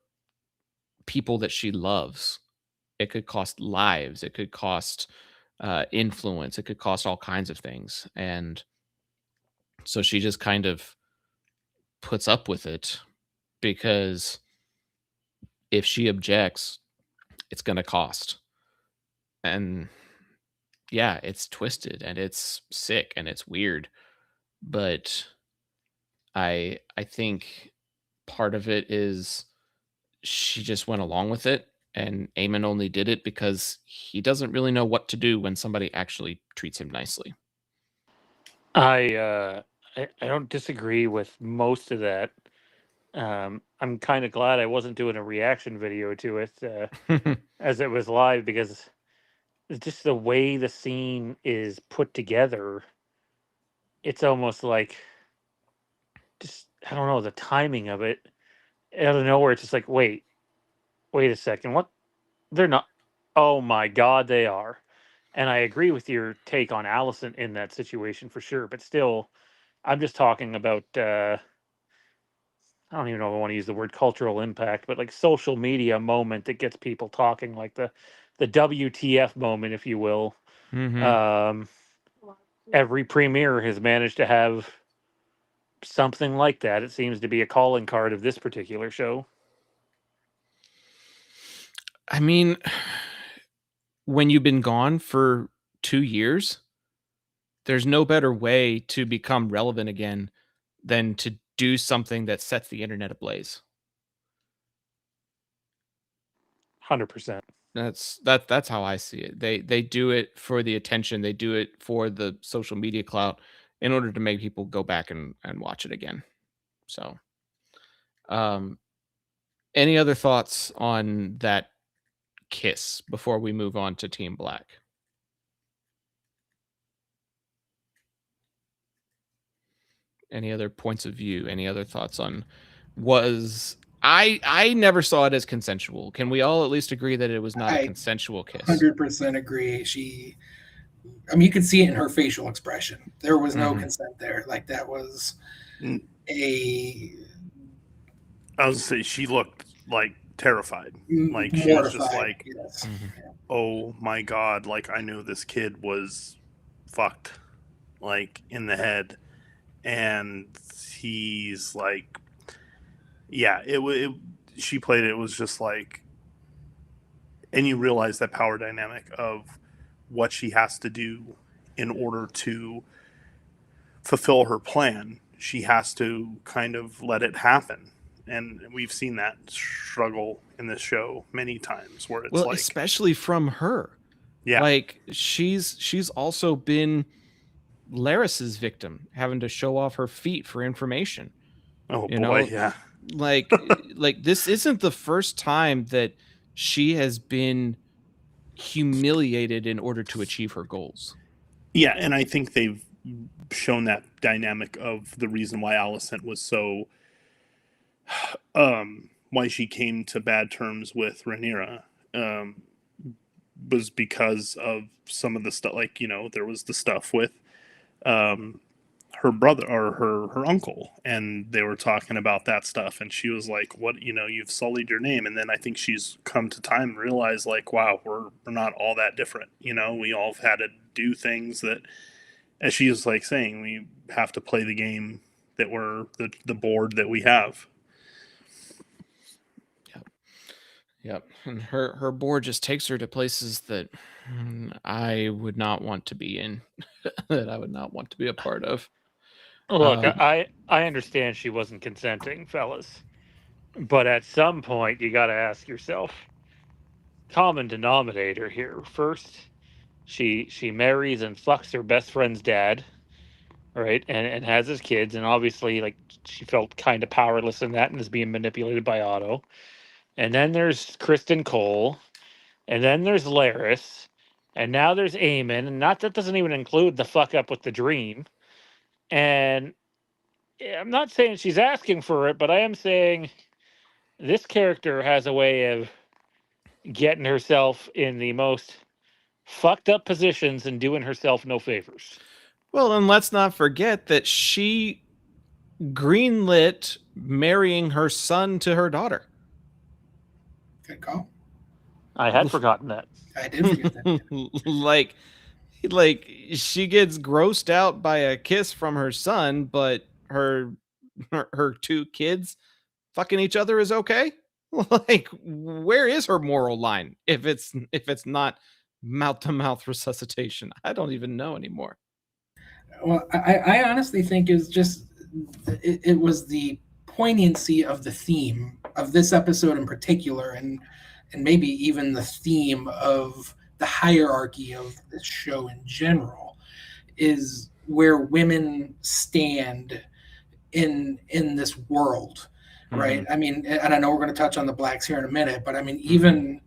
people that she loves. It could cost lives. It could cost influence. It could cost all kinds of things. And so she just kind of puts up with it because if she objects, it's going to cost. And yeah, it's twisted and it's sick and it's weird. But I think part of it is she just went along with it and Eamon only did it because he doesn't really know what to do when somebody actually treats him nicely. I don't disagree with most of that. I'm kind of glad I wasn't doing a reaction video to it as it was live because it's just the way the scene is put together. It's almost like just I don't know the timing of it out of nowhere. It's just like wait a second, what? They're not. Oh my god, they are. And I agree with your take on Allison in that situation for sure. But still, I'm just talking about. I don't even know if I want to use the word cultural impact, but like social media moment that gets people talking, like the WTF moment, if you will. Mhm. Um, every premiere has managed to have something like that. It seems to be a calling card of this particular show. I mean, when you've been gone for 2 years, there's no better way to become relevant again than to do something that sets the internet ablaze. 100%. That's how I see it. They do it for the attention. They do it for the social media clout in order to make people go back and watch it again. So, um, any other thoughts on that kiss before we move on to Team Black? Any other points of view? Any other thoughts on was I never saw it as consensual. Can we all at least agree that it was not a I consensual kiss? 100% agree. I mean, you could see it in her facial expression. There was no Mhm. consent there. Like that was Mm. a I was gonna say she looked like terrified. Like she was just mortified. like, Yes. Mhm. oh my god, like I knew this kid was fucked, like in the head. And he's like, yeah, she played it, it was just like, and you realize that power dynamic of what she has to do in order to fulfill her plan. She has to kind of let it happen. And we've seen that struggle in this show many times where it's Well, like, especially from her. yeah, Like she's also been Laris's victim, having to show off her feet for information. oh You boy, know, yeah. like like this isn't the first time that she has been humiliated in order to achieve her goals. Yeah, and I think they've shown that dynamic of the reason why Alicent was so why she came to bad terms with Rhaenyra um was because of some of the stuff, like, you know, there was the stuff with um her brother or her uncle, and they were talking about that stuff, and she was like, what, you've sullied your name. And then I think she's come to time and realized, like, wow, we're not all that different. We all have had to do things that, as she was like saying, we have to play the game that we're the board that we have. Yep. And her board just takes her to places that I would not want to be in, that I would not want to be a part of. Look, Um, I understand she wasn't consenting, fellas, but at some point you got to ask yourself, common denominator here. First, she marries and fucks her best friend's dad, right, and has his kids, and obviously, like, she felt kind of powerless in that and is being manipulated by Otto. And then there's Kristen Cole, and then there's Laris, and now there's Eamon, and not that doesn't even include the fuck up with the dream. And I'm not saying she's asking for it, but I am saying this character has a way of getting herself in the most fucked up positions and doing herself no favors. well, and let's not forget that she greenlit marrying her son to her daughter. Good call. I had forgotten that. I did forget that. like she gets grossed out by a kiss from her son, but her two kids fucking each other is okay. Like, where is her moral line if it's not mouth to mouth resuscitation? I don't even know anymore. Well, I honestly think it was just it was the poignancy of the theme of this episode in particular, and maybe even the theme of the hierarchy of this show in general, is where women stand in this world, right? I mean, and I know we're going to touch on the blacks here in a minute, but I mean, even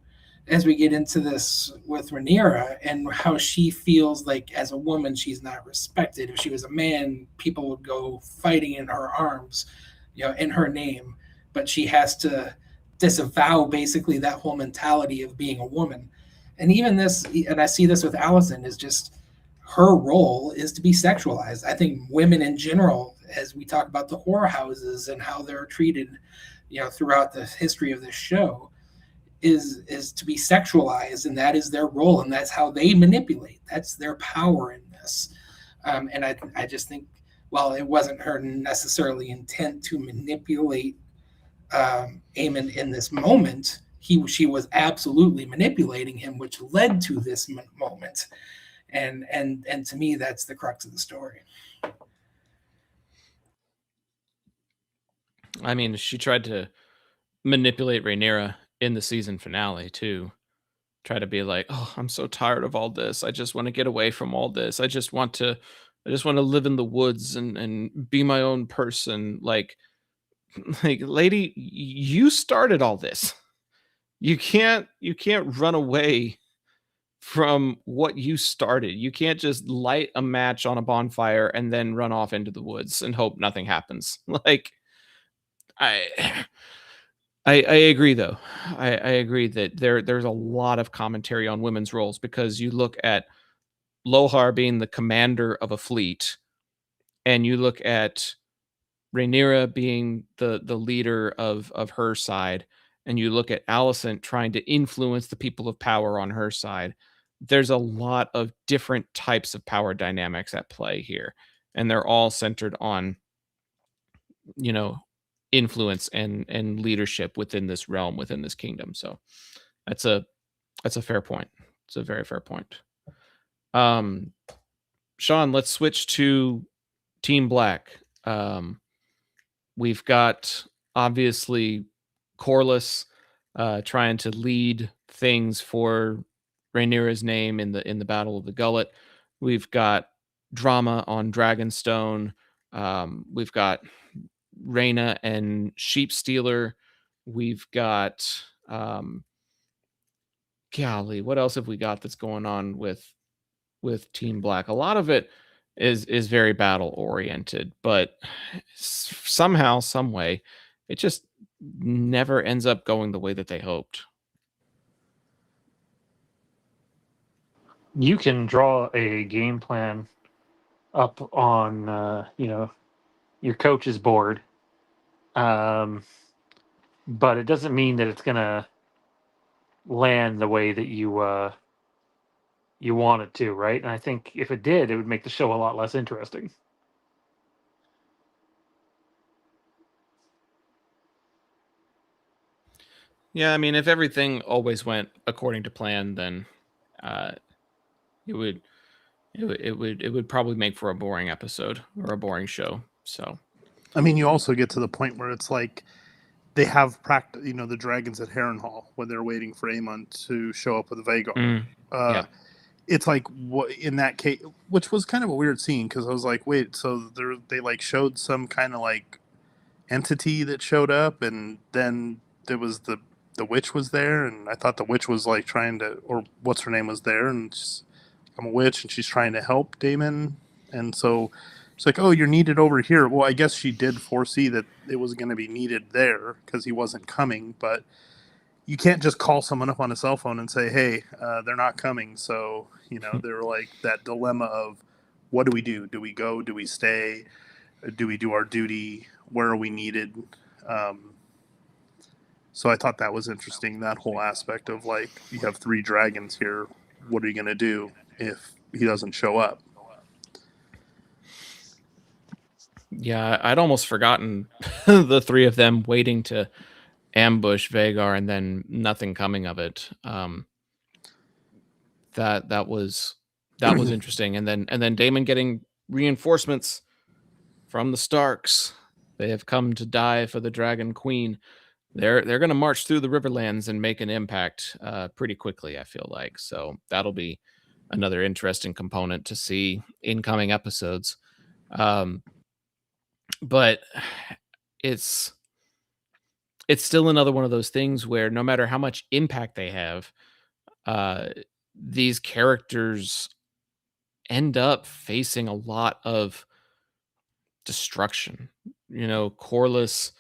as we get into this with Rhaenyra and how she feels like as a woman she's not respected. If she was a man, people would go fighting in her arms, in her name, but she has to disavow basically that whole mentality of being a woman. And even this, and I see this with Alicent, is just her role is to be sexualized. I think women in general, as we talk about the whorehouses and how they're treated, throughout the history of this show, is to be sexualized, and that is their role, and that's how they manipulate. That's their power in this. And I just think, while it wasn't her necessarily intent to manipulate Aemon in this moment, she was absolutely manipulating him, which led to this moment. And to me, that's the crux of the story. I mean, she tried to manipulate Rhaenyra in the season finale too. Try to be like, oh, I'm so tired of all this. I just want to get away from all this. I just want to live in the woods and be my own person. Like lady, you started all this. You can't run away from what you started. You can't just light a match on a bonfire and then run off into the woods and hope nothing happens. Like, I agree though. I agree that there's a lot of commentary on women's roles, because you look at Lohar being the commander of a fleet, and you look at Rhaenyra being the leader of her side, and you look at Alicent trying to influence the people of power on her side. There's a lot of different types of power dynamics at play here, and they're all centered on, influence and leadership within this realm, within this kingdom. So that's a fair point. It's a very fair point. Sean, let's switch to Team Black. We've got obviously Corlys trying to lead things for Rhaenyra's name in the Battle of the Gullet. We've got drama on Dragonstone. We've got Rhaena and Sheep Stealer. We've got golly, what else have we got that's going on with Team Black? A lot of it is very battle oriented, but somehow, some way, it just never ends up going the way that they hoped. You can draw a game plan up on your coach's board. But it doesn't mean that it's gonna land the way that you want it to, right? And I think if it did, it would make the show a lot less interesting. Yeah, I mean, if everything always went according to plan, then uh, it would it would probably make for a boring episode or a boring show. So I mean, you also get to the point where it's like they have practice, the dragons at Harrenhal when they're waiting for Aemon to show up with Vagar. yeah. It's like what in that case, which was kind of a weird scene because I was like, wait, so they like showed some kind of like entity that showed up, and then there was the witch was there, and I thought the witch was like trying to, or what's her name was there, and I'm a witch, and she's trying to help Daemon, and so it's like, oh, you're needed over here. Well, I guess she did foresee that it was going to be needed there because he wasn't coming, but you can't just call someone up on a cell phone and say, hey, they're not coming. So, they're like that dilemma of what do we do? Do we go? Do we stay? Do we do our duty? Where are we needed? So I thought that was interesting, that whole aspect of like, you have 3 dragons here. What are you going to do if he doesn't show up? Yeah, I'd almost forgotten the 3 of them waiting to ambush Vagar and then nothing coming of it. That was interesting, and then Daemon getting reinforcements from the Starks. They have come to die for the Dragon Queen. They're going to march through the Riverlands and make an impact pretty quickly, I feel like. So that'll be another interesting component to see in coming episodes. But it's still another one of those things where no matter how much impact they have, these characters end up facing a lot of destruction. Corlys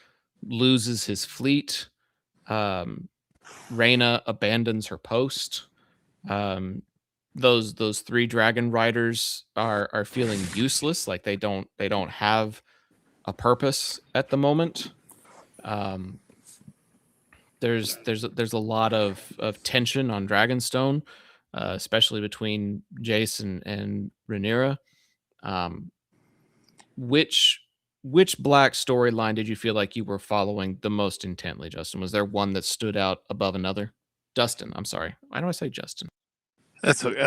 loses his fleet. Rhaena abandons her post. Those 3 dragon riders are feeling useless, like they don't have a purpose at the moment. There's a lot of tension on Dragonstone, especially between Jace and Rhaenyra. Which Black storyline did you feel like you were following the most intently, Justin? Was there one that stood out above another? Dustin, I'm sorry. Why do I say Justin? That's okay.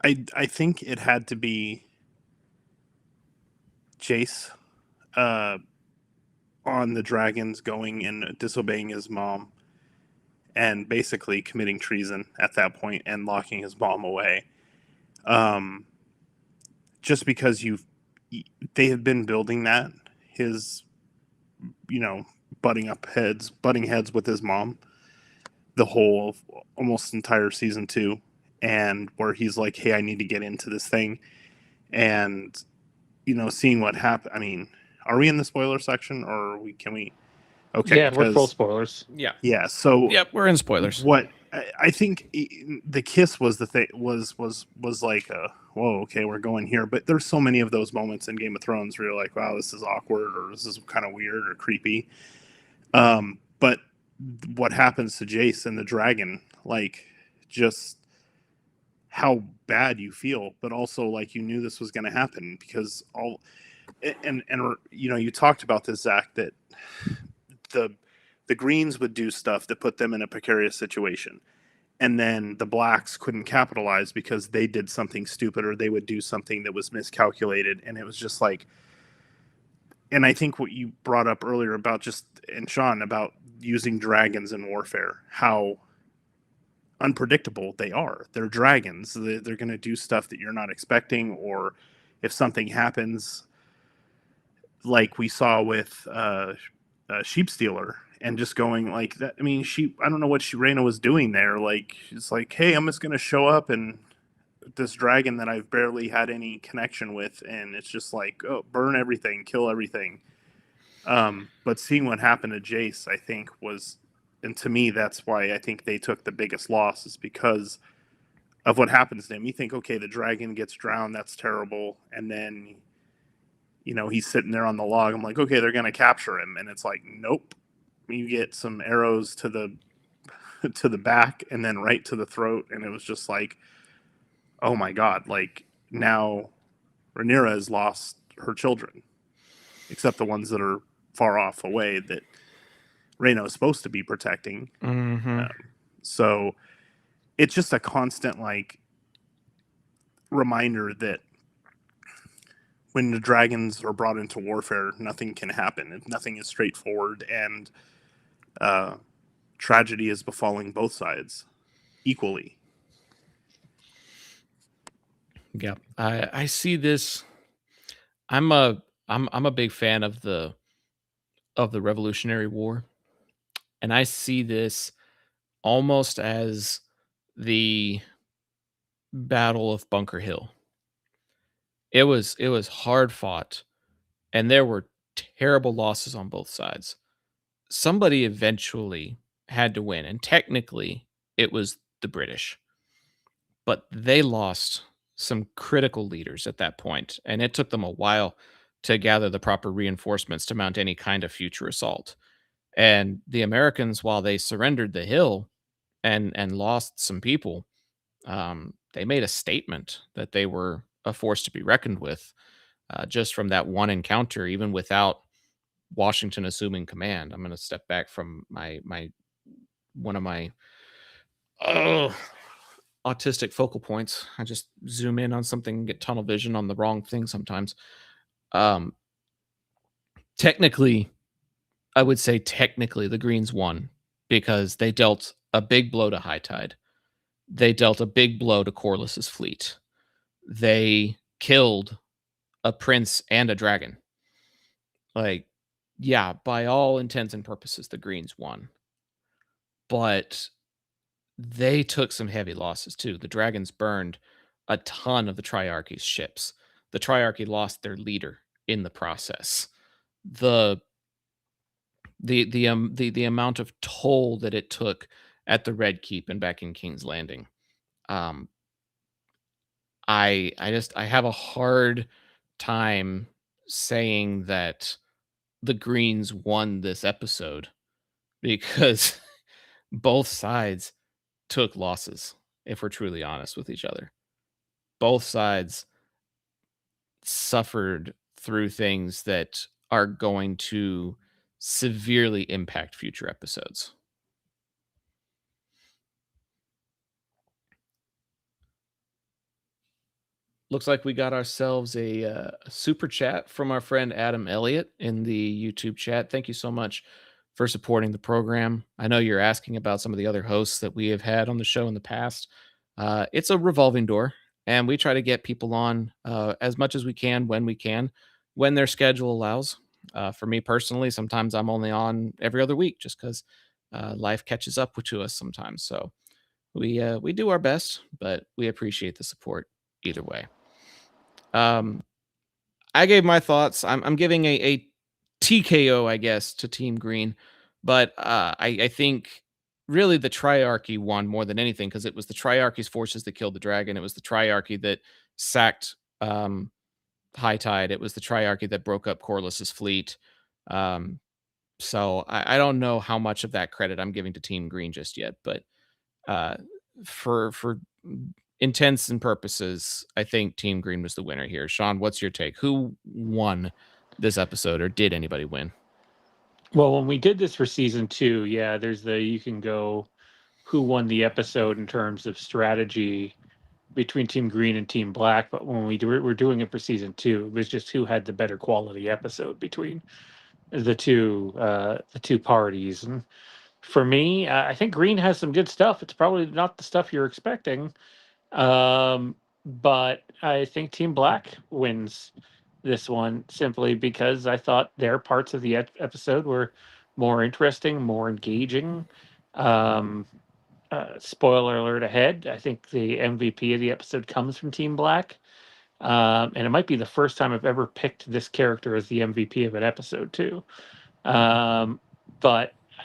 I think it had to be Jace on the dragons going and disobeying his mom and basically committing treason at that point and locking his mom away. Just because they have been building that, his, butting heads with his mom the whole almost entire season 2, and where he's like, hey, I need to get into this thing, and seeing what happened. I mean, are we in the spoiler section, or can we okay, Yeah, we're full spoilers. Yeah. So Yep, we're in spoilers. what I think the kiss was the thing was like whoa, okay, we're going here. But there's so many of those moments in Game of Thrones where you're like, wow, this is awkward, or this is kind of weird or creepy. But what happens to Jace and the dragon, like, just how bad you feel, but also like you knew this was going to happen because you talked about this, Zach, that the Greens would do stuff that put them in a precarious situation. And then the Blacks couldn't capitalize because they did something stupid, or they would do something that was miscalculated. And it was just like, and I think what you brought up earlier about and Sean, about using dragons in warfare, how unpredictable they are. They're dragons. They're going to do stuff that you're not expecting, or if something happens, like we saw with Sheep Stealer, and just going like that. I mean, I don't know what Rhaena was doing there. Like, it's like, hey, I'm just going to show up and this dragon that I've barely had any connection with, and it's just like, oh, burn everything, kill everything. But seeing what happened to Jace, I think and to me, that's why I think they took the biggest loss, is because of what happens to him. You think, okay, the dragon gets drowned, that's terrible, and then he's sitting there on the log. I'm like, okay, they're gonna capture him, and it's like, nope. You get some arrows to the to the back and then right to the throat, and it was just like, oh my god, like now Rhaenyra has lost her children, except the ones that are far off away that Rhaena is supposed to be protecting. So it's just a constant like reminder that when the dragons are brought into warfare, nothing can happen. Nothing is straightforward, and tragedy is befalling both sides equally. Yeah, I see this. I'm a big fan of the Revolutionary War, and I see this almost as the Battle of Bunker Hill. It was hard fought, and there were terrible losses on both sides. Somebody eventually had to win, and technically it was the British. But they lost some critical leaders at that point, and it took them a while to gather the proper reinforcements to mount any kind of future assault. And the Americans, while they surrendered the hill and lost some people, they made a statement that they were a force to be reckoned with, just from that one encounter, even without Washington assuming command. I'm going to step back from my one of my autistic focal points. I just zoom in on something and get tunnel vision on the wrong thing sometimes. Technically, I would say technically the Greens won because they dealt a big blow to High Tide. They dealt a big blow to Corliss's fleet. They killed a prince and a dragon. Like, yeah, by all intents and purposes, the Greens won. But they took some heavy losses too. The dragons burned a ton of the Triarchy's ships. The Triarchy lost their leader in the process. The amount of toll that it took at the Red Keep and back in King's Landing. I have a hard time saying that the Greens won this episode because both sides took losses, if we're truly honest with each other. Both sides suffered through things that are going to severely impact future episodes. Looks like we got ourselves a super chat from our friend Adam Elliott in the YouTube chat. Thank you so much for supporting the program. I know you're asking about some of the other hosts that we have had on the show in the past. It's a revolving door, and we try to get people on as much as we can, when their schedule allows. For me personally, sometimes I'm only on every other week just because life catches up to us sometimes. So we do our best, but we appreciate the support either way. I gave my thoughts. I'm giving a TKO, I guess, to Team Green, but I think really the Triarchy won more than anything because it was the Triarchy's forces that killed the dragon. It was the Triarchy that sacked High Tide. It was the Triarchy that broke up Corliss's fleet. So I don't know how much of that credit I'm giving to Team Green just yet, but for intents and purposes, I think Team Green was the winner here. Sean, what's your take? Who won this episode, or did anybody win? Well, when we did this for season 2, yeah, you can go who won the episode in terms of strategy between Team Green and Team Black. But when we're doing it for season 2, it was just who had the better quality episode between the two parties. And for me, I think Green has some good stuff. It's probably not the stuff you're expecting. But I think Team Black wins this one simply because I thought their parts of the episode were more interesting, more engaging. Spoiler alert ahead, I think the MVP of the episode comes from Team Black. And it might be the first time I've ever picked this character as the MVP of an episode too. But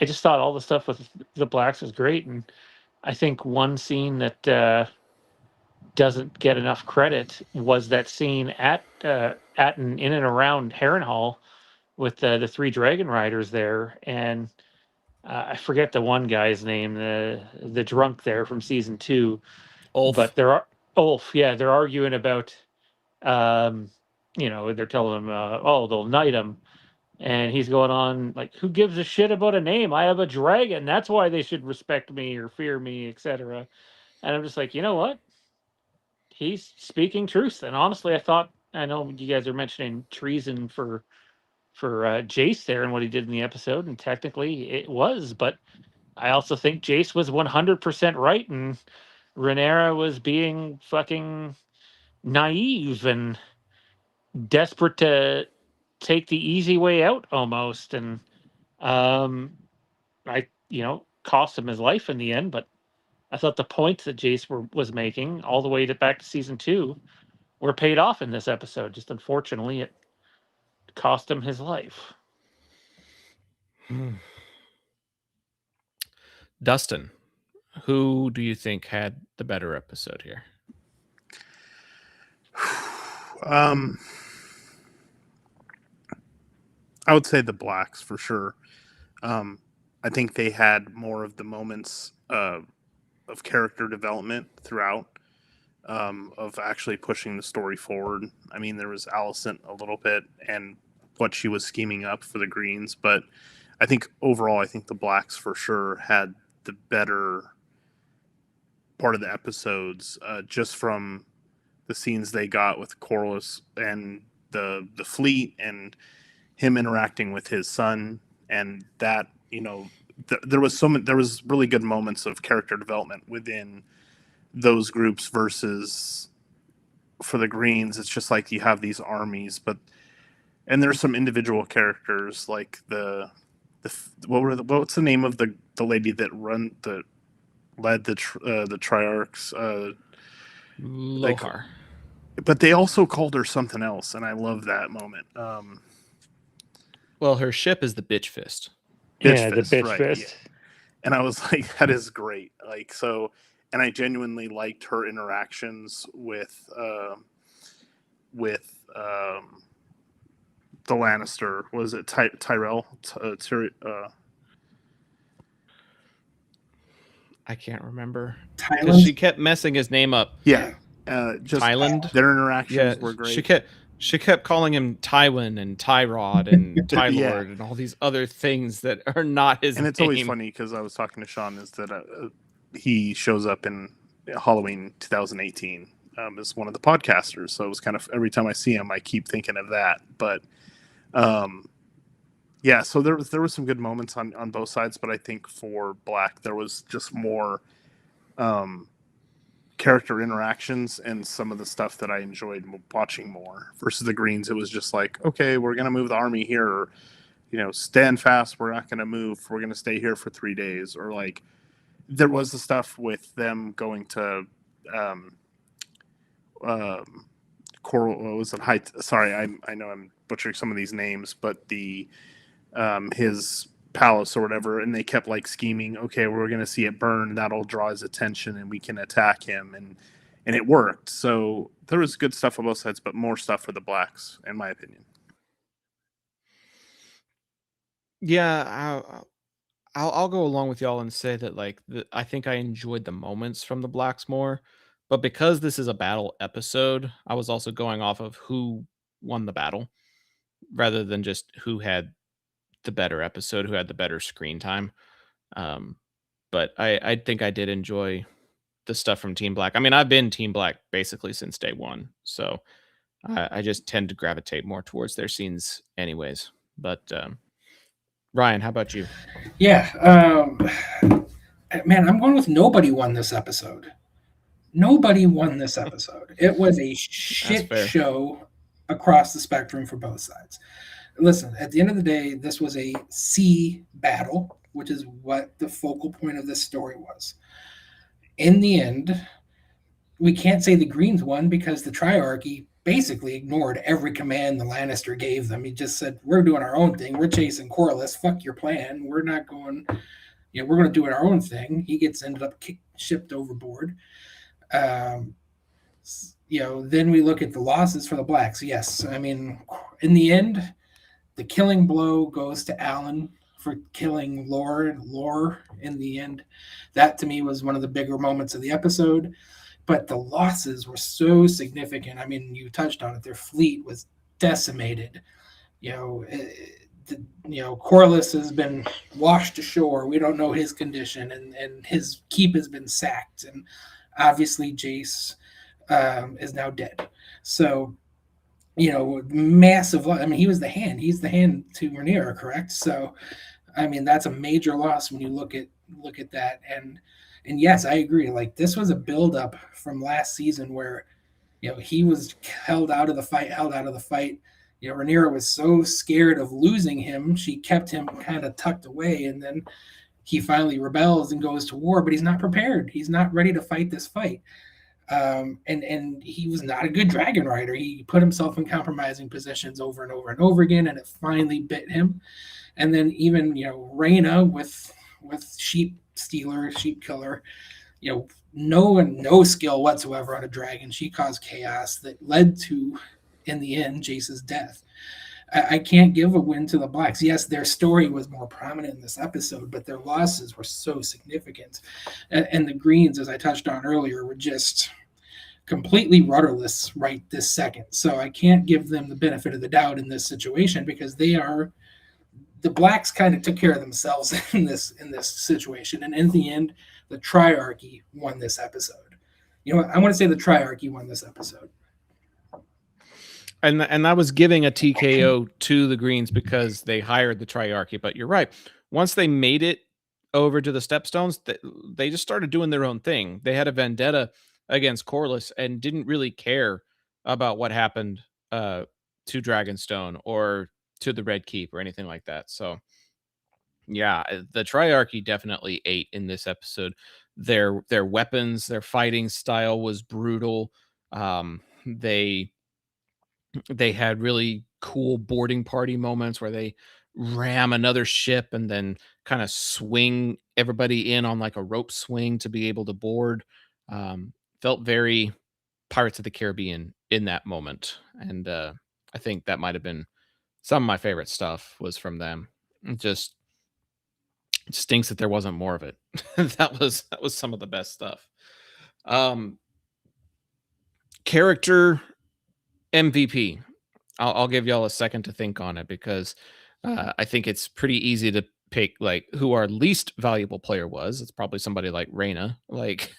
I just thought all the stuff with the Blacks was great. And I think one scene that doesn't get enough credit was that scene at and in and around Harrenhal with the three dragon riders there, and I forget the one guy's name, the drunk there from season 2, Ulf. but there are Ulf. Yeah, they're arguing about, they're telling him, oh, they'll knight him, and he's going on like, who gives a shit about a name? I have a dragon. That's why they should respect me or fear me, etc. And I'm just like, you know what? He's speaking truth. And honestly, I know you guys are mentioning treason for Jace there and what he did in the episode, and technically it was, but I also think Jace was 100% right, and Rhaenyra was being fucking naive and desperate to take the easy way out almost, and I cost him his life in the end. But I thought the points that Jace was making all the way back to season 2 were paid off in this episode. Just unfortunately, it cost him his life. Dustin, who do you think had the better episode here? I would say the Blacks for sure. I think they had more of the moments of character development throughout, of actually pushing the story forward. I mean, there was Alicent a little bit and what she was scheming up for the Greens, but I think overall, I think the Blacks for sure had the better part of the episodes, just from the scenes they got with Corlys and the fleet and him interacting with his son, and that, there was really good moments of character development within those groups versus for the Greens. It's just like you have these armies, and there's some individual characters like what's the name of the lady that led the Triarchs? Lohar. But they also called her something else, and I love that moment. Well, her ship is the Bitch Fist. The bitch fist. Yeah. And I was like, that is great. Like, so, and I genuinely liked her interactions with the Lannister. Was it Tyrell? I can't remember. Tyland? She kept messing his name up. Yeah. Just Tyland? their interactions were great. She kept calling him Tywin and Tyrod and Tylord and all these other things that are not his name. And it's always funny because I was talking to Sean, is that he shows up in Halloween 2018 as one of the podcasters. So it was kind of, every time I see him, I keep thinking of that. But yeah, so there was some good moments on both sides, but I think for Black there was just more character interactions and some of the stuff that I enjoyed watching more, versus the Greens. It was just like, okay, we're gonna move the army here, or stand fast, we're not gonna move, we're gonna stay here for 3 days, or like there was the stuff with them going to Coral, what was it? Sorry, I know I'm butchering some of these names, but the his palace or whatever, and they kept like scheming, okay, we're going to see it burn, that'll draw his attention and we can attack him, and it worked. So there was good stuff on both sides, but more stuff for the Blacks, in my opinion. Yeah, I'll go along with y'all and say that I think I enjoyed the moments from the Blacks more, but because this is a battle episode, I was also going off of who won the battle rather than just who had the better episode, who had the better screen time. But I think I did enjoy the stuff from Team Black. I mean, I've been Team Black basically since day one, so I just tend to gravitate more towards their scenes anyways. But Ryan, how about you? Yeah, man, I'm going with nobody won this episode. Nobody won this episode. It was a shit show across the spectrum for both sides. Listen, at the end of the day, this was a sea battle, which is what the focal point of this story was. In the end, we can't say the Greens won because the Triarchy basically ignored every command the Lannister gave them. He just said, we're doing our own thing. We're chasing Corlys. Fuck your plan. We're not going, we're going to do our own thing. He ended up shipped overboard. Then we look at the losses for the Blacks. Yes, I mean, in the end, the killing blow goes to Allen for killing Lore in the end. That to me was one of the bigger moments of the episode. But the losses were so significant. I mean, you touched on it. Their fleet was decimated. Corliss has been washed ashore. We don't know his condition, and his keep has been sacked. And obviously, Jace is now dead. So, massive. I mean, he was the hand. He's the hand to Rhaenyra, correct? So, I mean, that's a major loss when you look at that. And yes, I agree. Like, this was a buildup from last season where, he was held out of the fight. Rhaenyra was so scared of losing him, she kept him kind of tucked away, and then he finally rebels and goes to war, but he's not prepared. He's not ready to fight this fight. And he was not a good dragon rider. He put himself in compromising positions over and over and over again, and it finally bit him. And then even, Rhaena with sheep stealer, sheep killer, no skill whatsoever on a dragon. She caused chaos that led to, in the end, Jace's death. I can't give a win to the Blacks. Yes, their story was more prominent in this episode, but their losses were so significant. And the Greens, as I touched on earlier, were just completely rudderless right this second. So I can't give them the benefit of the doubt in this situation because the Blacks kind of took care of themselves in this situation. And in the end, the Triarchy won this episode. I want to say the Triarchy won this episode. And I was giving a TKO to the Greens because they hired the Triarchy, but you're right. Once they made it over to the Stepstones, they just started doing their own thing. They had a vendetta against Corlys and didn't really care about what happened to Dragonstone or to the Red Keep or anything like that. So yeah, the Triarchy definitely ate in this episode. Their weapons, their fighting style was brutal. They had really cool boarding party moments where they ram another ship and then kind of swing everybody in on like a rope swing to be able to board. Felt very Pirates of the Caribbean in that moment. And I think that might have been some of my favorite stuff was from them. It just stinks that there wasn't more of it. that was some of the best stuff. Character MVP. I'll give y'all a second to think on it because I think it's pretty easy to pick like who our least valuable player was. It's probably somebody like Reyna. Like,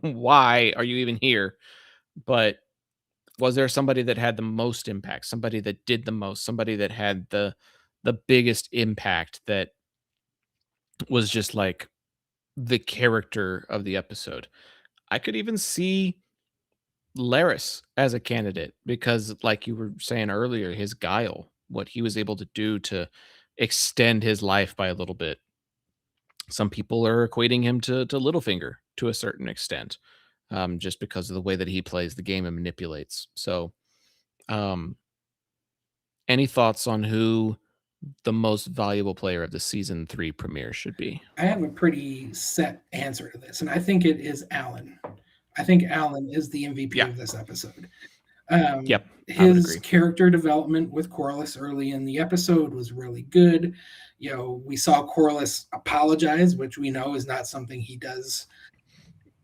why are you even here? But was there somebody that had the most impact? Somebody that did the most? Somebody that had the biggest impact that was just like the character of the episode? I could even see Laris as a candidate because, like you were saying earlier, his guile, what he was able to do to extend his life by a little bit. Some people are equating him to Littlefinger to a certain extent, just because of the way that he plays the game and manipulates. So, any thoughts on who the most valuable player of the season 3 premiere should be? I have a pretty set answer to this, and I think it is Allen. I think Allen is the MVP of this episode. Yep. His character development with Corlys early in the episode was really good. We saw Corlys apologize, which we know is not something he does.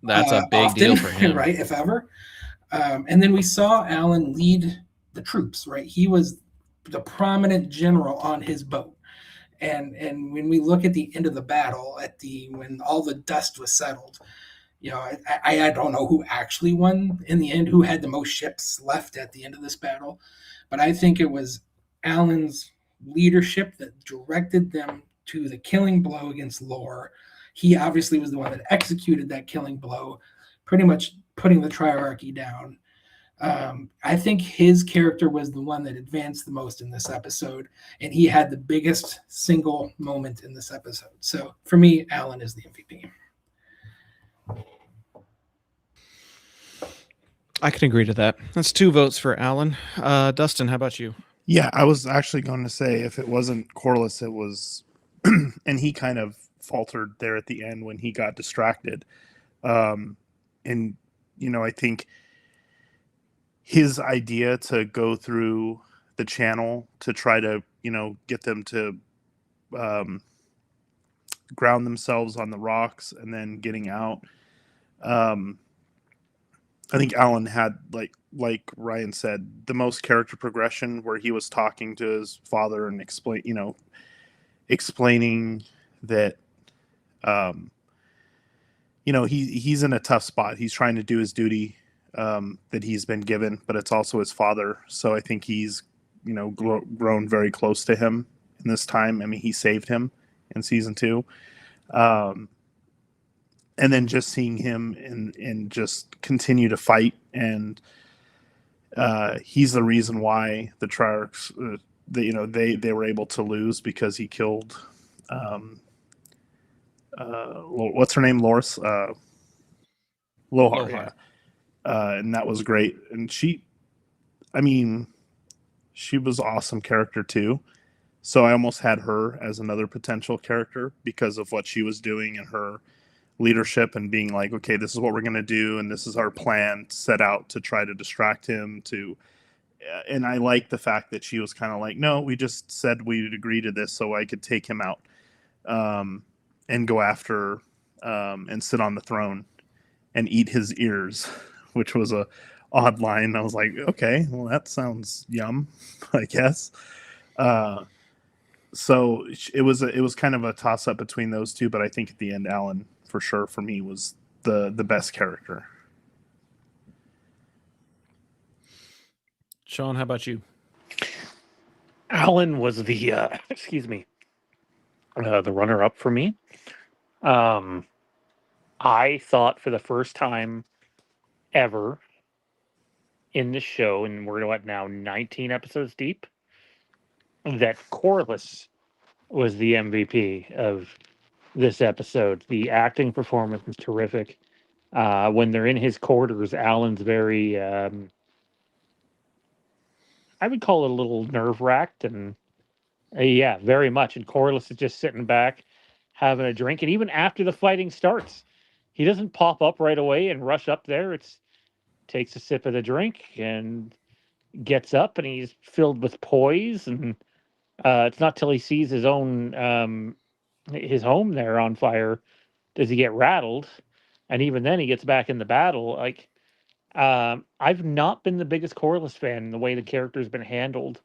That's a big often, deal for him, right? If ever. And then we saw Allen lead the troops, right? He was the prominent general on his boat. And when we look at the end of the battle, when all the dust was settled, I don't know who actually won in the end, who had the most ships left at the end of this battle. But I think it was Allen's leadership that directed them to the killing blow against Lore. He obviously was the one that executed that killing blow, pretty much putting the Triarchy down. I think his character was the one that advanced the most in this episode, and he had the biggest single moment in this episode. So for me, Allen is the MVP. I can agree to that. That's 2 votes for Allen. Dustin, how about you? Yeah, I was actually going to say if it wasn't Corlys, it was, and he kind of faltered there at the end when he got distracted. I think his idea to go through the channel to try to, get them to ground themselves on the rocks and then getting out. I think Alan had, like Ryan said, the most character progression, where he was talking to his father and explaining that he's in a tough spot. He's trying to do his duty that he's been given, but it's also his father. So I think he's grown very close to him in this time. I mean, he saved him in season 2. And then just seeing him and just continue to fight, and he's the reason why the Triarchs, they were able to lose, because he killed what's her name, Loris, Lohar, yeah. And that was great. And she was awesome character too. So I almost had her as another potential character because of what she was doing and her leadership, and being like, okay, this is what we're going to do, and this is our plan set out to try to distract him and I like the fact that she was kind of like, no, we just said we'd agree to this so I could take him out and go after and sit on the throne and eat his ears, which was a odd line. I was like, okay, well, that sounds yum, I guess. So it was kind of a toss up between those two, but I think at the end, Alan, for sure, for me, was the best character. Sean, how about you? Alan was the the runner up for me. I thought for the first time ever in this show, and we're what now, 19 episodes deep, that Corlys was the MVP of this episode. The acting performance is terrific. When they're in his quarters, Alan's very, I would call it a little nerve-wracked, and yeah, very much. And Corlys is just sitting back, having a drink. And even after the fighting starts, he doesn't pop up right away and rush up there. Takes a sip of the drink and gets up, and he's filled with poise. And it's not till he sees his own his home there on fire does he get rattled. And even then, he gets back in the battle. Like, I've not been the biggest Corlys fan in the way the character's been handled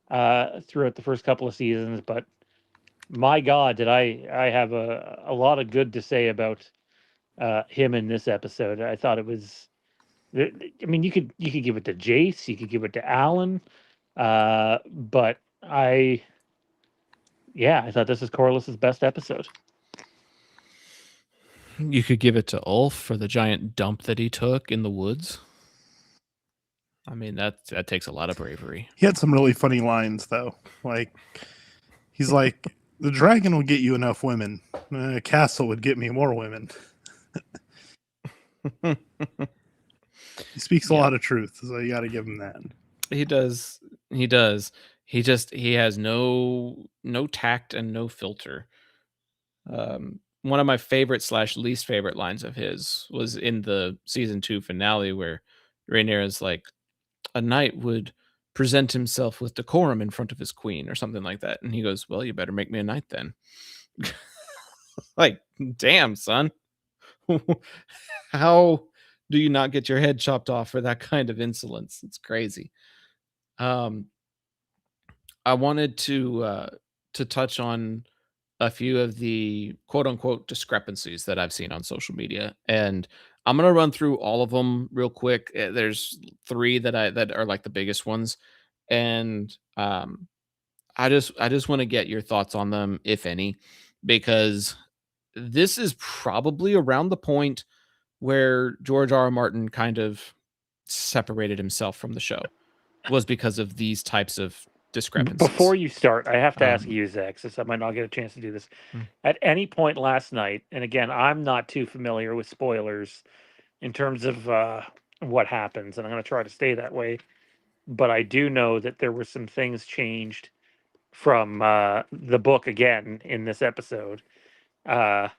throughout the first couple of seasons, but my God, did I have a lot of good to say about him in this episode. I thought it was. I mean, you could give it to Jace, you could give it to Alan, but I thought this is Corlys's best episode. You could give it to Ulf for the giant dump that he took in the woods. I mean, that takes a lot of bravery. He had some really funny lines, though. Like, he's like, the dragon will get you enough women. A castle would get me more women. He speaks a lot of truth, so you got to give him that. He does. He has no tact and no filter. One of my favorite / least favorite lines of his was in the season 2 finale, where Rhaenyra's like, a knight would present himself with decorum in front of his queen, or something like that. And he goes, well, you better make me a knight then. Like, damn, son. How do you not get your head chopped off for that kind of insolence? It's crazy. I wanted to touch on a few of the quote unquote discrepancies that I've seen on social media, and I'm going to run through all of them real quick. There's 3 that are like the biggest ones, and I just want to get your thoughts on them, if any, because this is probably around the point where George R.R. Martin kind of separated himself from the show, was because of these types of discrepancies. Before you start, I have to ask you, Zach, since I might not get a chance to do this. At any point last night, and again, I'm not too familiar with spoilers in terms of what happens, and I'm going to try to stay that way, but I do know that there were some things changed from the book again in this episode. And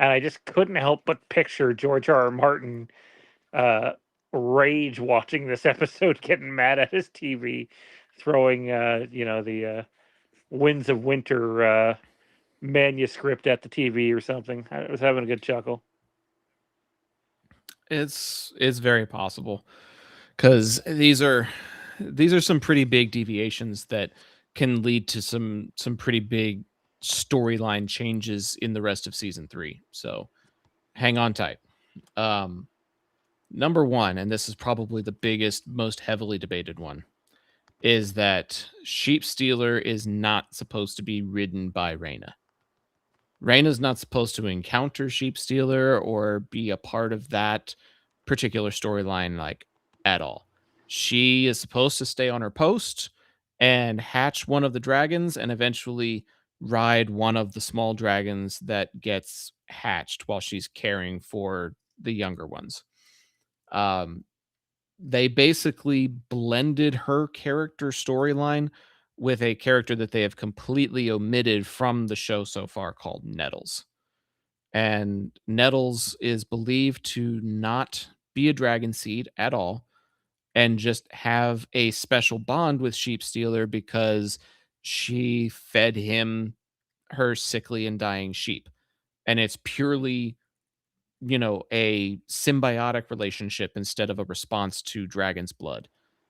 I just couldn't help but picture George R.R. Martin rage watching this episode, getting mad at his TV, throwing the Winds of Winter manuscript at the TV or something. I was having a good chuckle. It's very possible because these are some pretty big deviations that can lead to some pretty big storyline changes in the rest of season 3. So hang on tight. Number one, and this is probably the biggest, most heavily debated one, is that Sheep Stealer is not supposed to be ridden by Rhaena. Rhaena's not supposed to encounter Sheep Stealer or be a part of that particular storyline, like, at all. She is supposed to stay on her post and hatch one of the dragons and eventually ride one of the small dragons that gets hatched while she's caring for the younger ones. They basically blended her character storyline with a character that they have completely omitted from the show so far called Nettles. And Nettles is believed to not be a dragon seed at all and just have a special bond with Sheep Stealer because she fed him her sickly and dying sheep. And it's purely, a symbiotic relationship instead of a response to dragon's blood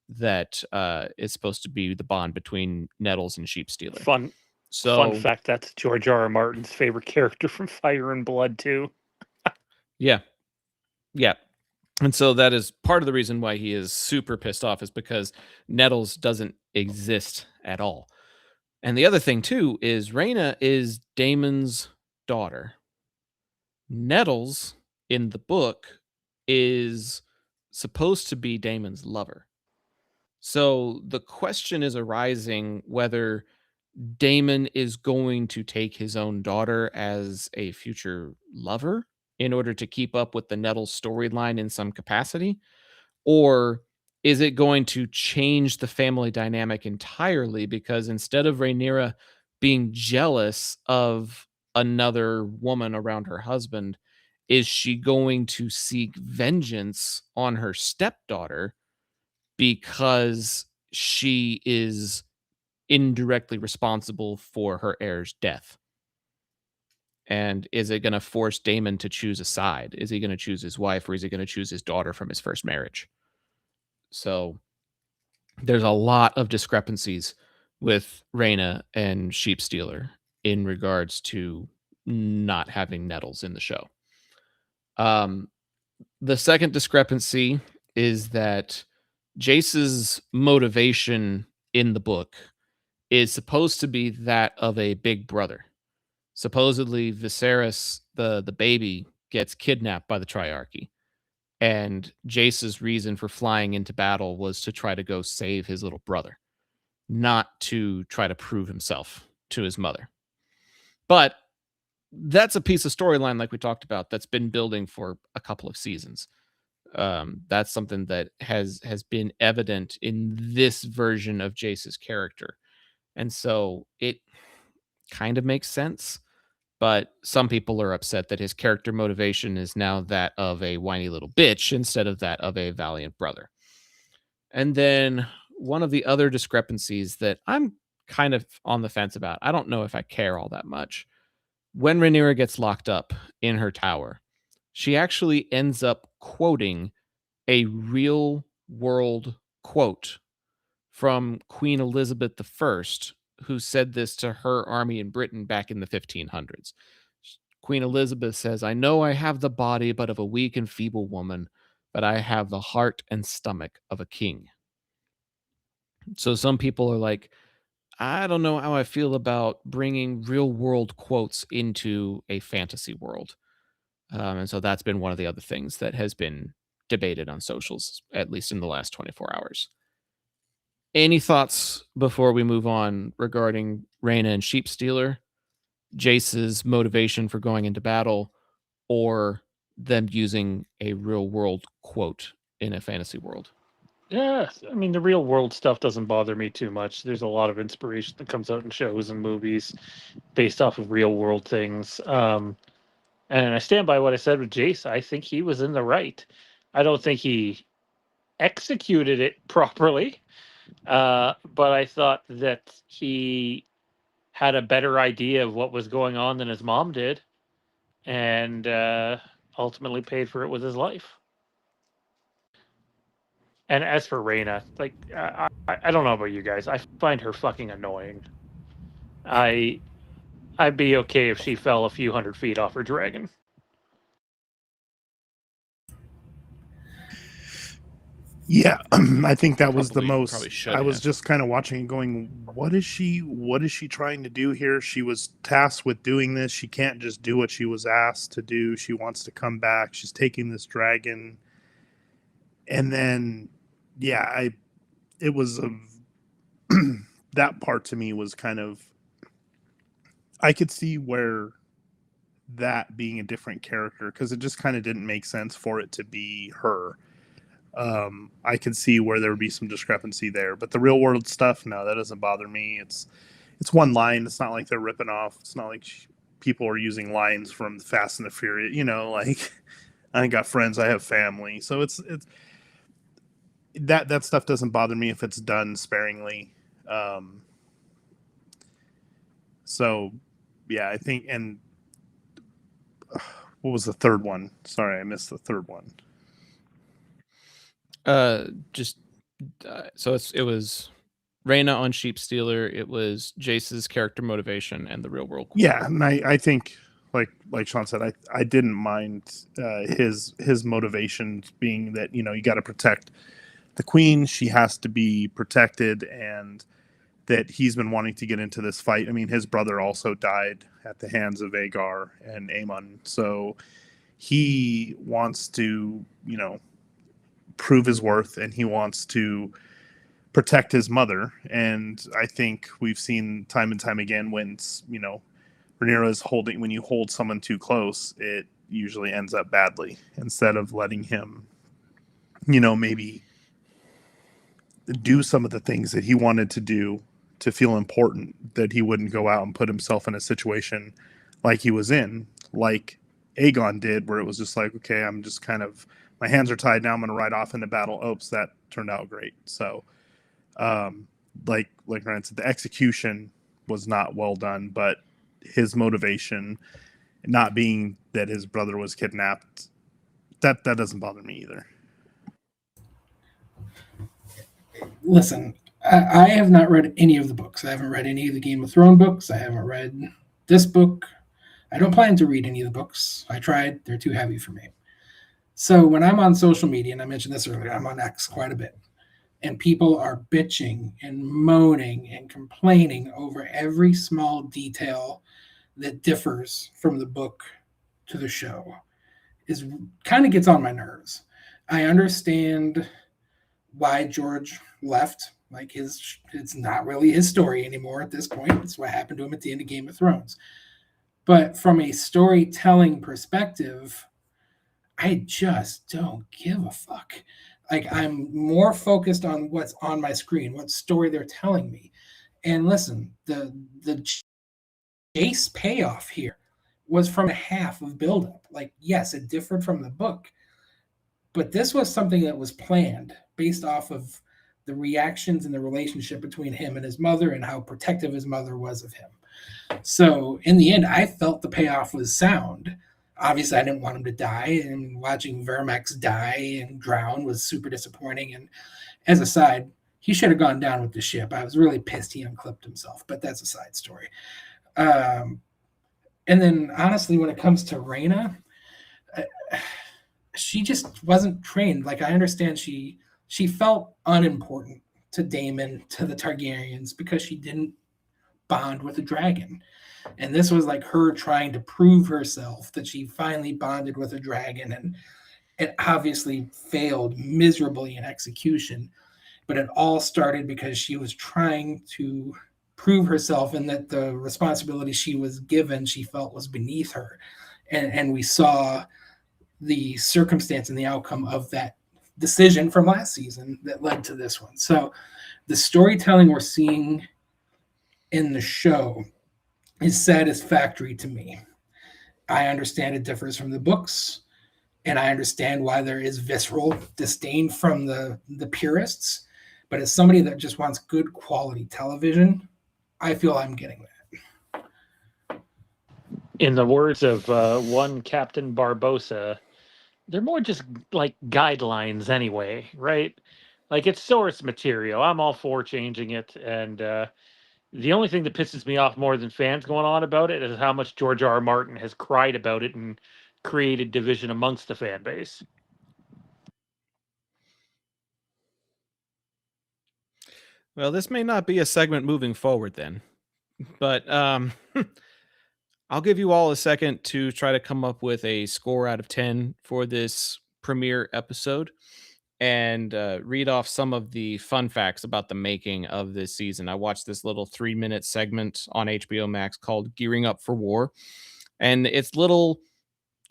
that is supposed to be the bond between Nettles and Sheep Stealer. Fun fact, that's George R. R. Martin's favorite character from Fire and Blood too. Yeah. And so that is part of the reason why he is super pissed off, is because Nettles doesn't exist at all. And the other thing too is Rhaena is Daemon's daughter. Nettles in the book is supposed to be Daemon's lover. So the question is arising whether Daemon is going to take his own daughter as a future lover in order to keep up with the Nettles storyline in some capacity, or is it going to change the family dynamic entirely, because instead of Rhaenyra being jealous of another woman around her husband, is she going to seek vengeance on her stepdaughter because she is indirectly responsible for her heir's death? And is it going to force Daemon to choose a side? Is he going to choose his wife, or is he going to choose his daughter from his first marriage? So there's a lot of discrepancies with Rhaena and Sheep Stealer in regards to not having Nettles in the show. The second discrepancy is that Jace's motivation in the book is supposed to be that of a big brother. Supposedly, Viserys, the baby, gets kidnapped by the Triarchy. And Jace's reason for flying into battle was to try to go save his little brother, not to try to prove himself to his mother. But that's a piece of storyline, like we talked about, that's been building for a couple of seasons. That's something that has been evident in this version of Jace's character. And so it kind of makes sense. But some people are upset that his character motivation is now that of a whiny little bitch instead of that of a valiant brother. And then one of the other discrepancies that I'm kind of on the fence about, I don't know if I care all that much. When Rhaenyra gets locked up in her tower, she actually ends up quoting a real world quote from Queen Elizabeth I, who said this to her army in Britain back in the 1500s. Queen Elizabeth says, "I know I have the body but of a weak and feeble woman, but I have the heart and stomach of a king." So some people are like, I don't know how I feel about bringing real world quotes into a fantasy world. And so that's been one of the other things that has been debated on socials, at least in the last 24 hours. Any thoughts before we move on regarding Rhaena and Sheep Stealer, Jace's motivation for going into battle, or them using a real world quote in a fantasy world? Yeah, I mean, the real world stuff doesn't bother me too much. There's a lot of inspiration that comes out in shows and movies based off of real world things. And I stand by what I said with Jace. I think he was in the right. I don't think he executed it properly, but I thought that he had a better idea of what was going on than his mom did, and ultimately paid for it with his life. And as for Reyna, like I don't know about you guys, I find her fucking annoying. I'd be okay if she fell a few hundred feet off her dragon. Yeah, I think that was the Probably most. should I was have. just kind of watching and going, "What is she trying to do here? She was tasked with doing this. She can't just do what she was asked to do. She wants to come back. She's taking this dragon." And then, yeah, it was that part to me was kind of, I could see where that being a different character, because it just kind of didn't make sense for it to be her. I can see where there would be some discrepancy there, but the real world stuff, no, that doesn't bother me. It's one line. It's not like they're ripping off. It's not like people are using lines from Fast and the Furious. Like I got friends, I have family, so it's that stuff doesn't bother me if it's done sparingly. So yeah, I think. And what was the third one? Sorry, I missed the third one. So it was Reyna on Sheep Stealer. It was Jace's character motivation and the real world. Yeah, and I think like Sean said, I didn't mind his motivations being that, you got to protect the queen. She has to be protected, and that he's been wanting to get into this fight. I mean, his brother also died at the hands of Aegar and Aemon, so he wants to, prove his worth, and he wants to protect his mother. And I think we've seen time and time again when, Rhaenyra is when you hold someone too close, it usually ends up badly. Instead of letting him, maybe do some of the things that he wanted to do to feel important, that he wouldn't go out and put himself in a situation like he was in, like Aegon did, where it was just like, okay, I'm just kind of, my hands are tied now, I'm going to ride off into battle. Oops, that turned out great. So, like Ryan said, the execution was not well done, but his motivation, not being that his brother was kidnapped, that doesn't bother me either. Listen, I have not read any of the books. I haven't read any of the Game of Thrones books. I haven't read this book. I don't plan to read any of the books. I tried. They're too heavy for me. So when I'm on social media, and I mentioned this earlier, I'm on X quite a bit, and people are bitching and moaning and complaining over every small detail that differs from the book to the show, is kind of gets on my nerves. I understand why George left. Like it's not really his story anymore at this point. It's what happened to him at the end of Game of Thrones. But from a storytelling perspective, I just don't give a fuck. Like, I'm more focused on what's on my screen, what story they're telling me. And listen, the Jace payoff here was from a half of buildup. Like, yes, it differed from the book, but this was something that was planned based off of the reactions and the relationship between him and his mother and how protective his mother was of him. So in the end, I felt the payoff was sound. Obviously, I didn't want him to die, and watching Vermax die and drown was super disappointing. And as a side, he should have gone down with the ship. I was really pissed he unclipped himself, but that's a side story. And then, honestly, when it comes to Rhaena, she just wasn't trained. Like, I understand she felt unimportant to Daemon, to the Targaryens, because she didn't bond with a dragon. And this was like her trying to prove herself that she finally bonded with a dragon, and it obviously failed miserably in execution. But it all started because she was trying to prove herself, and that the responsibility she was given she felt was beneath her. And we saw the circumstance and the outcome of that decision from last season that led to this one. So the storytelling we're seeing in the show is satisfactory to me. I understand it differs from the books. and I understand why there is visceral disdain from the purists. But as somebody that just wants good quality television, I feel I'm getting that. In the words of one Captain Barbosa, they're more just like guidelines anyway, right? Like it's source material. I'm all for changing it, and the only thing that pisses me off more than fans going on about it is how much George R. R. Martin has cried about it and created division amongst the fan base. Well, this may not be a segment moving forward then, but I'll give you all a second to try to come up with a score out of 10 for this premiere episode and read off some of the fun facts about the making of this season. I watched this little 3-minute segment on HBO Max called Gearing Up for War, and it's little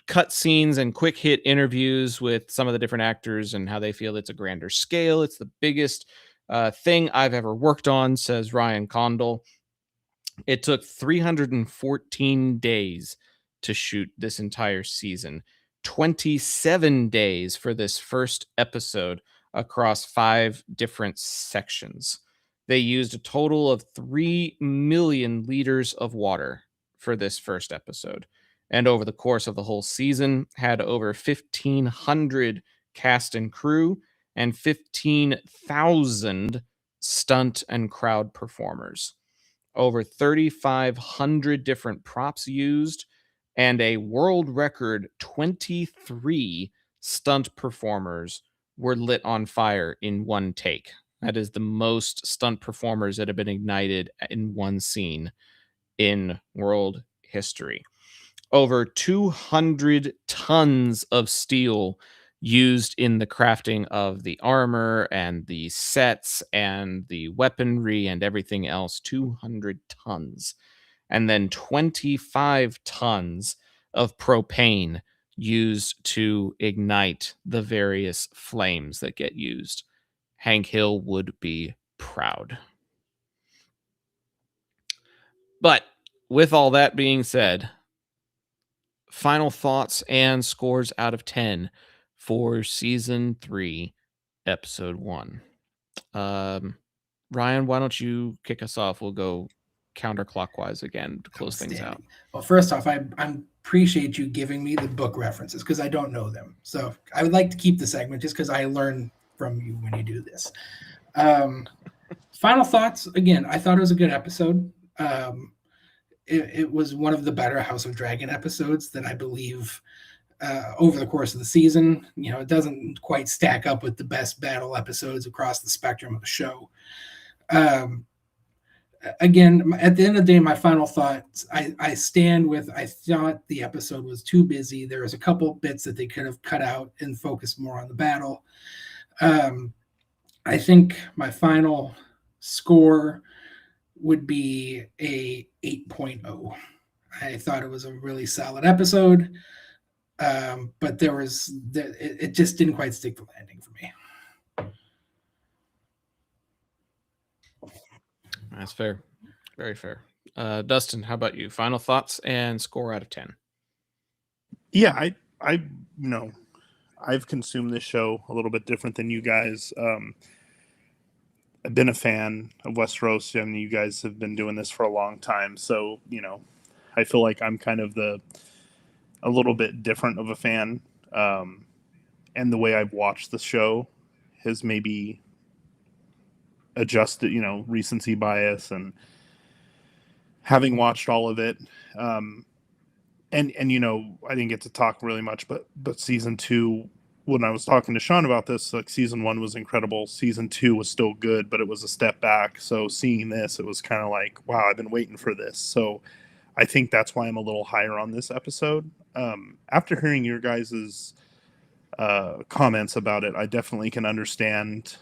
cut scenes and quick hit interviews with some of the different actors and how they feel it's a grander scale. It's the biggest thing I've ever worked on, says Ryan Condal. It took 314 days to shoot this entire season, 27 days for this first episode across 5 different sections. They used a total of 3 million liters of water for this first episode. And over the course of the whole season, had over 1,500 cast and crew and 15,000 stunt and crowd performers. Over 3,500 different props used, and a world record 23 stunt performers were lit on fire in one take. That is the most stunt performers that have been ignited in one scene in world history. Over 200 tons of steel used in the crafting of the armor and the sets and the weaponry and everything else. 200 tons. And then 25 tons of propane used to ignite the various flames that get used. Hank Hill would be proud. But with all that being said, final thoughts and scores out of 10 for season 3, episode 1. Ryan, why don't you kick us off? We'll go counterclockwise again to close things out. Well, first off, I appreciate you giving me the book references because I don't know them. So I would like to keep the segment just because I learn from you when you do this. Final thoughts. Again, I thought it was a good episode. It was one of the better House of Dragon episodes that I believe over the course of the season. You know, it doesn't quite stack up with the best battle episodes across the spectrum of the show. Again, at the end of the day, my final thoughts, I stand with, I thought the episode was too busy. There was a couple bits that they could have cut out and focused more on the battle. I think my final score would be a 8.0. I thought it was a really solid episode, but it just didn't quite stick the landing for me. That's fair. Very fair. Dustin, how about you? Final thoughts and score out of 10. Yeah, I I've consumed this show a little bit different than you guys. I've been a fan of Westeros, and you guys have been doing this for a long time. So, I feel like I'm kind of a little bit different of a fan. And the way I've watched the show has maybe adjusted, recency bias, and having watched all of it. And I didn't get to talk really much, but season 2, when I was talking to Sean about this, like season 1 was incredible. Season 2 was still good, but it was a step back. So seeing this, it was kind of like, wow, I've been waiting for this. So I think that's why I'm a little higher on this episode. After hearing your guys's comments about it, I definitely can understand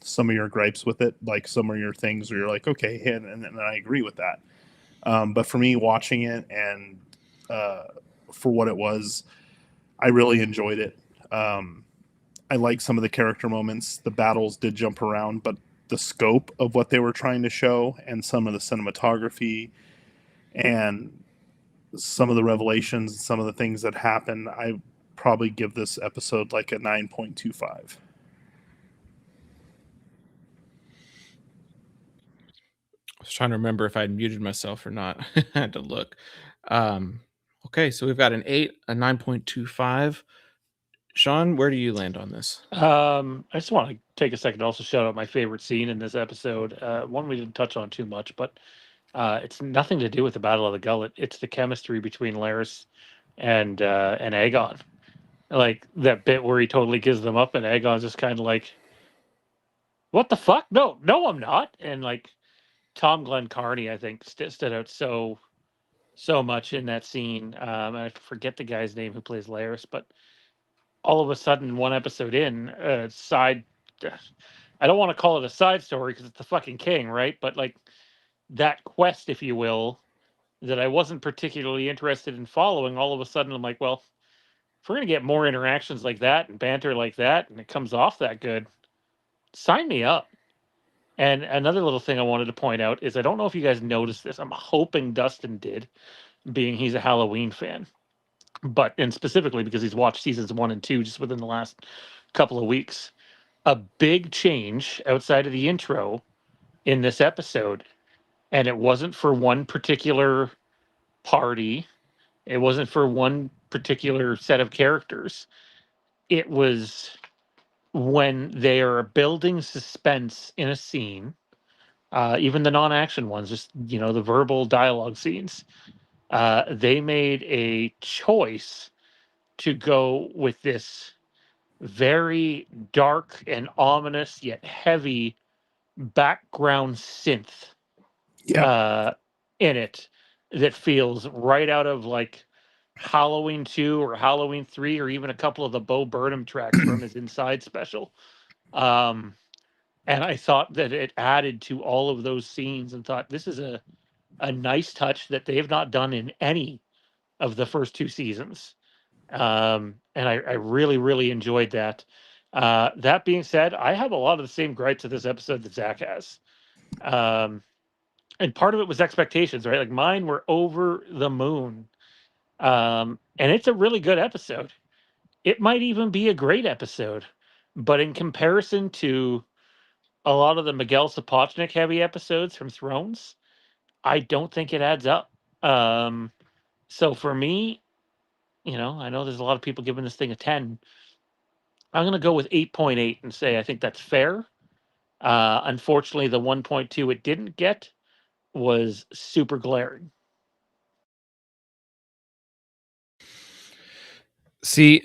some of your gripes with it, like some of your things where you're like, okay, and I agree with that. But for me, watching it and for what it was, I really enjoyed it. I like some of the character moments. The battles did jump around, but the scope of what they were trying to show and some of the cinematography and some of the revelations, some of the things that happened, I probably give this episode like a 9.25. I was trying to remember if I'd muted myself or not. I had to look. Okay, so we've got an 8, a 9.25. Sean, where do you land on this? I just want to take a second to also shout out my favorite scene in this episode. One we didn't touch on too much, but it's nothing to do with the Battle of the Gullet. It's the chemistry between Laris and Aegon. Like that bit where he totally gives them up, and Aegon's just kind of like, "What the fuck? No, I'm not." And like Tom Glenn Carney, I think stood out so much in that scene. And I forget the guy's name who plays Laris, but all of a sudden, one episode in, side. I don't want to call it a side story because it's the fucking king, right? But like that quest, if you will, that I wasn't particularly interested in following. All of a sudden, I'm like, well, if we're gonna get more interactions like that and banter like that, and it comes off that good, sign me up. And another little thing I wanted to point out is I don't know if you guys noticed this. I'm hoping Dustin did, being he's a Halloween fan, and specifically because he's watched seasons 1 and 2 just within the last couple of weeks. A big change outside of the intro in this episode, and it wasn't for one particular party. It wasn't for one particular set of characters. It was when they are building suspense in a scene, even the non-action ones, just the verbal dialogue scenes. They made a choice to go with this very dark and ominous yet heavy background synth in it that feels right out of like Halloween 2 or Halloween 3 or even a couple of the Bo Burnham tracks from his Inside special. And I thought that it added to all of those scenes and thought this is a nice touch that they've not done in any of the first 2 seasons. And I really, really enjoyed that. That being said, I have a lot of the same gripes of this episode that Zach has. And part of it was expectations, right? Like mine were over the moon. And it's a really good episode. It might even be a great episode. But in comparison to a lot of the Miguel Sapochnik heavy episodes from Thrones, I don't think it adds up. So for me, I know there's a lot of people giving this thing a 10. I'm going to go with 8.8 and say I think that's fair. Unfortunately, the 1.2 it didn't get was super glaring. See,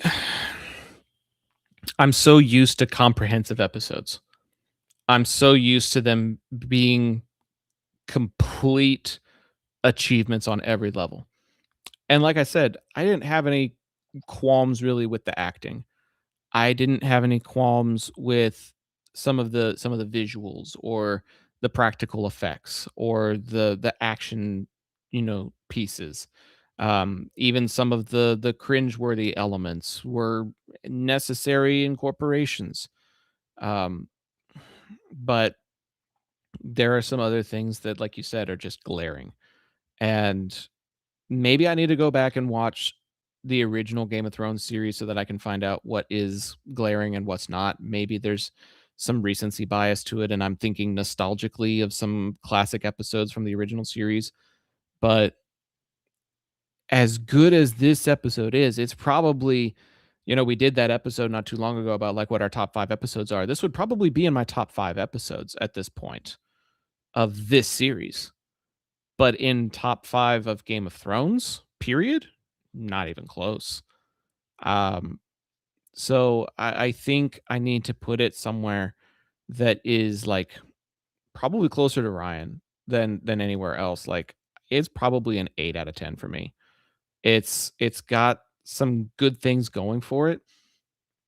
I'm so used to comprehensive episodes. I'm so used to them being complete achievements on every level. And like I said, I didn't have any qualms really with the acting. I didn't have any qualms with some of the visuals or the practical effects or the action, pieces. Even some of the cringeworthy elements were necessary incorporations. But there are some other things that, like you said, are just glaring. And maybe I need to go back and watch the original Game of Thrones series so that I can find out what is glaring and what's not. Maybe there's some recency bias to it, and I'm thinking nostalgically of some classic episodes from the original series. But as good as this episode is, it's probably, we did that episode not too long ago about like what our top 5 episodes are. This would probably be in my top 5 episodes at this point of this series. But in top 5 of Game of Thrones, period, not even close. So I think I need to put it somewhere that is like probably closer to Ryan than anywhere else. Like it's probably an 8 out of 10 for me. It's got some good things going for it,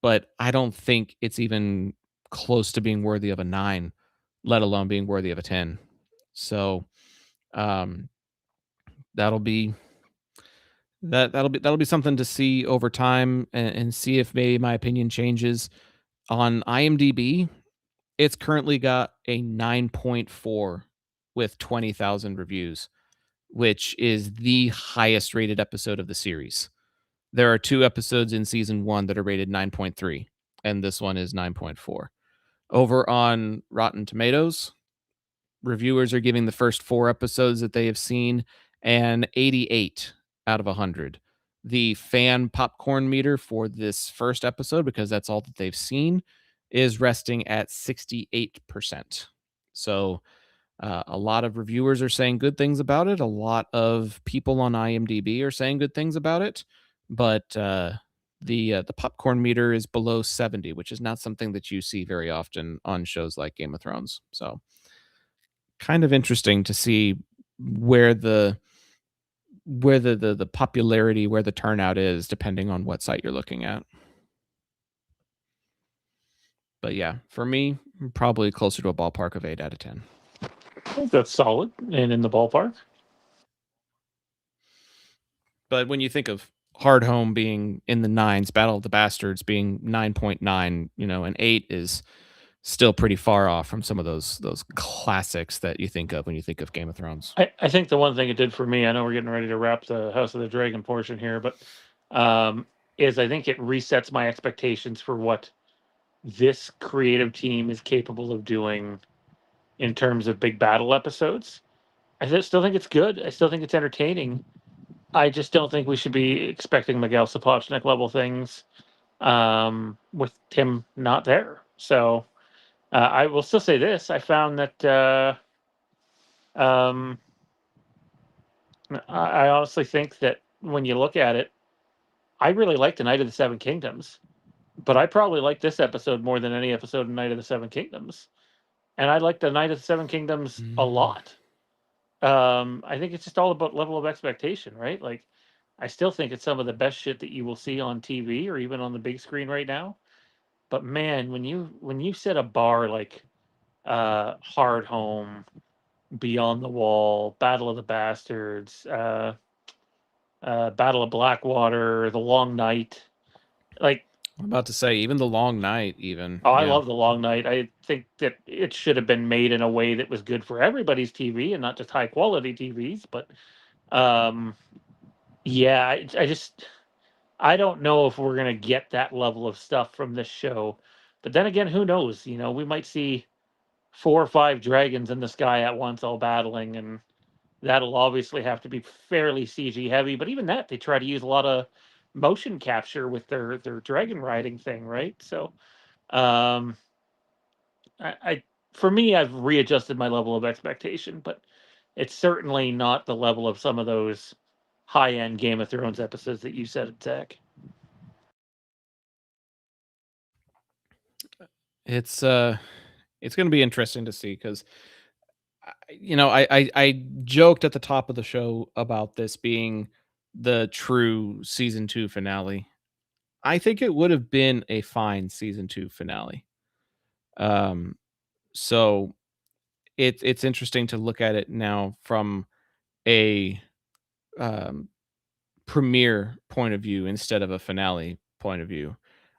but I don't think it's even close to being worthy of a 9, let alone being worthy of a 10. So that'll be something to see over time and see if maybe my opinion changes. On IMDb, it's currently got a 9.4 with 20,000 reviews, which is the highest rated episode of the series. There are 2 episodes in season 1 that are rated 9.3, and this one is 9.4. Over on Rotten Tomatoes, reviewers are giving the first 4 episodes that they have seen an 88 out of 100. The fan popcorn meter for this first episode, because that's all that they've seen, is resting at 68%. So a lot of reviewers are saying good things about it. A lot of people on IMDb are saying good things about it, but the popcorn meter is below 70, which is not something that you see very often on shows like Game of Thrones. So kind of interesting to see where the popularity, where the turnout is, depending on what site you're looking at. But yeah, for me, probably closer to a ballpark of 8 out of 10. I think that's solid and in the ballpark. But when you think of Hard Home being in the 9s, Battle of the Bastards being 9.9, and 8 is still pretty far off from some of those classics that you think of when you think of Game of Thrones. I think the one thing it did for me, I know we're getting ready to wrap the House of the Dragon portion here, but is I think it resets my expectations for what this creative team is capable of doing in terms of big battle episodes. Still think it's good. I still think it's entertaining. I just don't think we should be expecting Miguel Sapochnik level things with him not there. So I will still say this. I found that I honestly think that when you look at it, I really like the Night of the Seven Kingdoms, but I probably like this episode more than any episode in Night of the Seven Kingdoms. And I like the Night of the Seven Kingdoms a lot. I think it's just all about level of expectation, right? Like, I still think it's some of the best shit that you will see on TV or even on the big screen right now. But man, when you set a bar like Hard Home, Beyond the Wall, Battle of the Bastards, Battle of Blackwater, The Long Night, like, I'm about to say, even The Long Night, I love The Long Night. I think that it should have been made in a way that was good for everybody's TV and not just high quality TVs. But yeah, I don't know if we're gonna get that level of stuff from this show. But then again, who knows? We might see 4 or 5 dragons in the sky at once all battling, and that'll obviously have to be fairly CG heavy. But even that, they try to use a lot of motion capture with their dragon riding thing, right? So um I for me, I've readjusted my level of expectation, but it's certainly not the level of some of those high end Game of Thrones episodes that you said, Zach. It's going to be interesting to see, because I joked at the top of the show about this being the true season 2 finale. I think it would have been a fine season 2 finale. So it's interesting to look at it now from a premiere point of view instead of a finale point of view.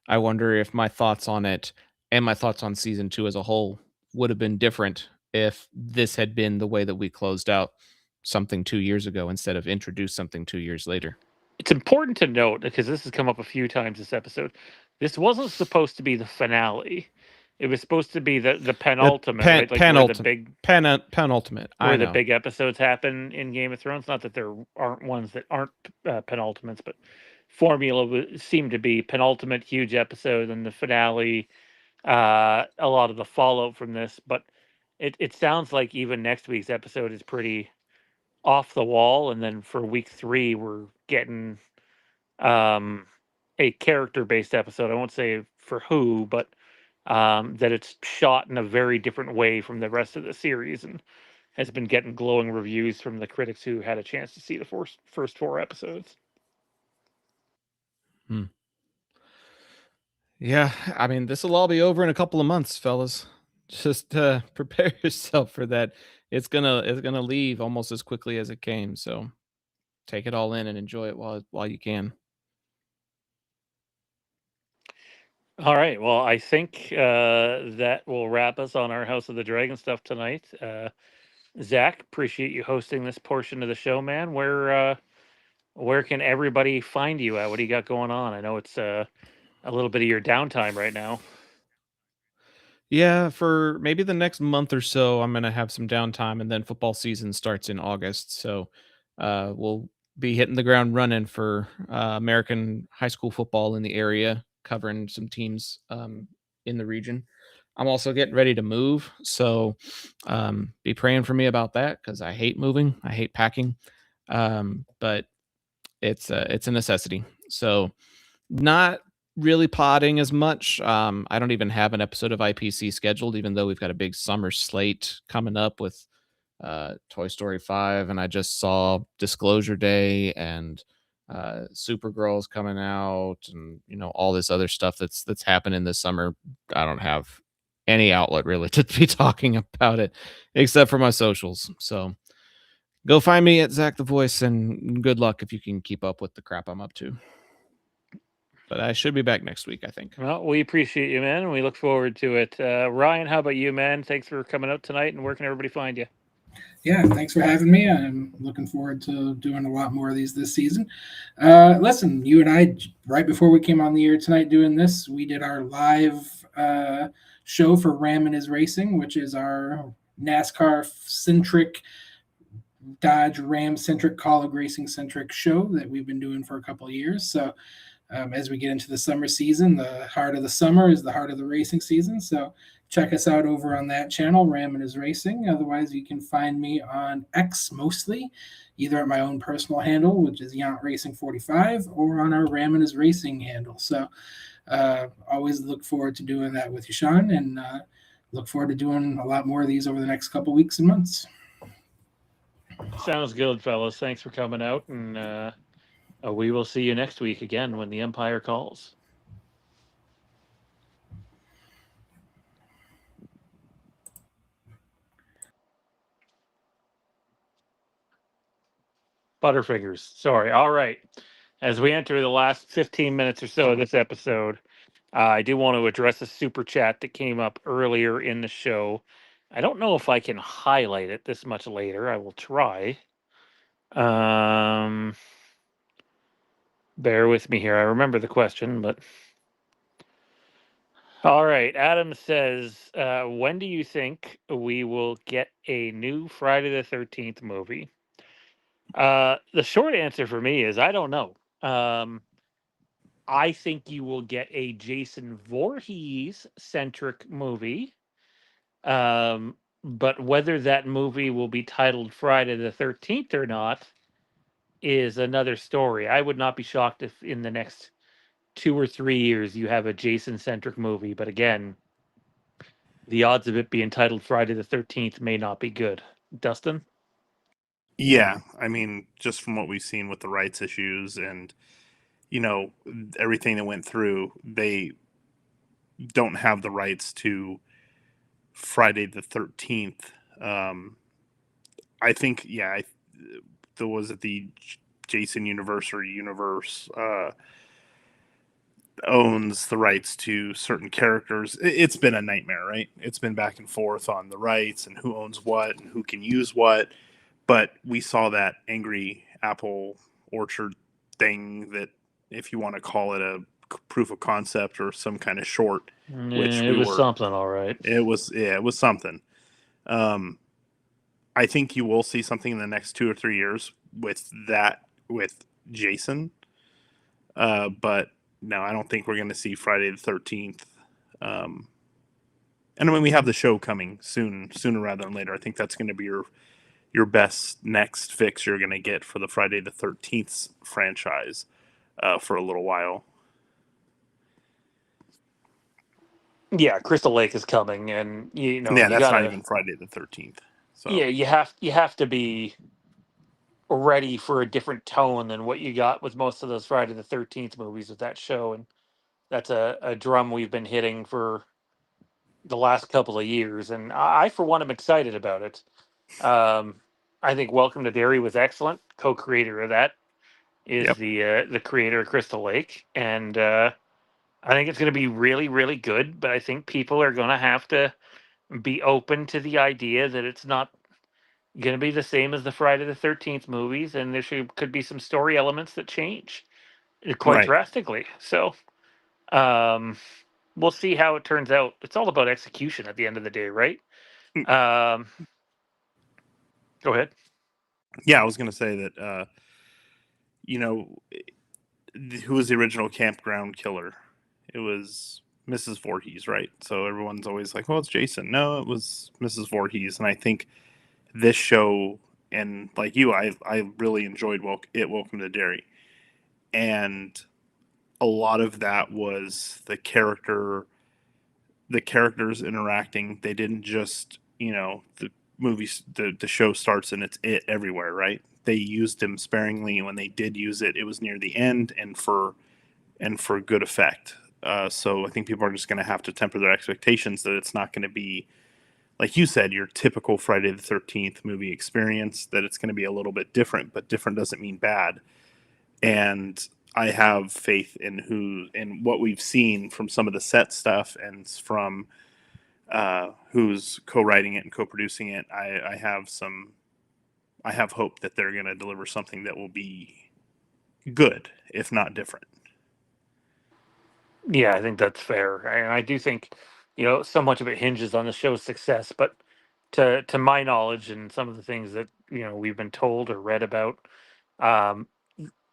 I wonder if my thoughts on it and my thoughts on season 2 as a whole would have been different if this had been the way that we closed out something 2 years ago instead of introduced something 2 years later. It's important to note, because this has come up a few times this episode, this wasn't supposed to be the finale. It was supposed to be the penultimate, right? Like where the big penultimate. where the big episodes happen in Game of Thrones. Not that there aren't ones that aren't penultimates, but formula seemed to be penultimate huge episode and the finale. A lot of the fallout from this, but it sounds like even next week's episode is pretty off the wall, and then for week 3 we're getting a character based episode. I won't say for who, but that it's shot in a very different way from the rest of the series and has been getting glowing reviews from the critics who had a chance to see the first 4 episodes. Yeah, I mean, this will all be over in a couple of months, fellas. Just prepare yourself for that. It's gonna leave almost as quickly as it came. So take it all in and enjoy it while you can. All right. Well, I think that will wrap us on our House of the Dragon stuff tonight. Zach, appreciate you hosting this portion of the show, man. Where where can everybody find you at? What do you got going on? I know it's a little bit of your downtime right now. Yeah, for maybe the next month or so, I'm gonna have some downtime, and then football season starts in August. So, we'll be hitting the ground running for American high school football in the area, covering some teams in the region. I'm also getting ready to move, so be praying for me about that because I hate moving. I hate packing, but it's a necessity. So not really potting as much. I don't even have an episode of IPC scheduled, even though we've got a big summer slate coming up with Toy Story 5, and I just saw Disclosure Day and Supergirl's coming out, and all this other stuff that's happening this summer. I don't have any outlet really to be talking about it except for my socials. So go find me at Zach the Voice, and good luck if you can keep up with the crap I'm up to. But I should be back next week, I think. Well, we appreciate you, man, and we look forward to it. Ryan, how about you, man? Thanks for coming out tonight, and where can everybody find you? Yeah, thanks for having me. I'm looking forward to doing a lot more of these this season. Listen, you and I, right before we came on the air tonight doing this, we did our live show for Ramming is Racing, which is our NASCAR-centric, Dodge Ram-centric, Kaulig Racing-centric show that we've been doing for a couple of years. So as we get into the summer season, the heart of the summer is the heart of the racing season. So check us out over on that channel, Ramming is Racing. Otherwise, you can find me on X mostly, either at my own personal handle, which is Yount Racing 45, or on our Ramming is Racing handle. So always look forward to doing that with you, Sean, and look forward to doing a lot more of these over the next couple weeks and months. Sounds good, fellas. Thanks for coming out, and we will see you next week again when the Empire calls. Butterfingers. Sorry. All right. As we enter the last 15 minutes or so of this episode, I do want to address a super chat that came up earlier in the show. I don't know if I can highlight it this much later. I will try. Bear with me here. I remember the question, but all right. Adam says, when do you think we will get a new Friday the 13th movie? The short answer for me is I don't know. I think you will get a Jason Voorhees centric movie. But whether that movie will be titled Friday the 13th or not is another story. I would not be shocked if in the next 2 or 3 years you have a Jason centric movie. But again, the odds of it being titled Friday the 13th may not be good. Dustin? Yeah, I mean, just from what we've seen with the rights issues and everything that went through, they don't have the rights to Friday the 13th. I think, there was at the Jason Universe owns the rights to certain characters. It's been a nightmare, right? It's been back and forth on the rights and who owns what and who can use what. But we saw that Angry Apple Orchard thing that, if you want to call it a proof of concept or some kind of short, It was something, all right. It was something. I think you will see something in the next 2 or 3 years with Jason. But no, I don't think we're going to see Friday the 13th. And when we have the show coming sooner rather than later, I think that's going to be your best next fix you're going to get for the Friday the 13th franchise for a little while. Yeah, Crystal Lake is coming, and that's not even Friday the 13th. So yeah, you have to be ready for a different tone than what you got with most of those Friday the 13th movies with that show, and that's a drum we've been hitting for the last couple of years, and I for one am excited about it. I think Welcome to Derry was excellent. Co-creator of that is the creator of Crystal Lake, and I think it's going to be really, really good. But I think people are going to have to be open to the idea that it's not going to be the same as the Friday the 13th movies, and could be some story elements that change quite Right. drastically. So um, we'll see how it turns out. It's all about execution at the end of the day, right? Um, go ahead. Yeah, I was going to say that, who was the original campground killer? It was Mrs. Voorhees, right? So everyone's always like, "Well, it's Jason." No, it was Mrs. Voorhees, and I think this show, and like you, I really enjoyed Welcome to Derry, and a lot of that was the characters interacting. They didn't just, the show starts and it's it everywhere, right? They used him sparingly. When they did use it, it was near the end and for good effect. So I think people are just going to have to temper their expectations that it's not going to be, like you said, your typical Friday the 13th movie experience, that it's going to be a little bit different, but different doesn't mean bad. And I have faith in what we've seen from some of the set stuff and from who's co-writing it and co-producing it. I have hope that they're going to deliver something that will be good, if not different. Yeah, I think that's fair. And I do think, so much of it hinges on the show's success. But to my knowledge and some of the things that, we've been told or read about, um,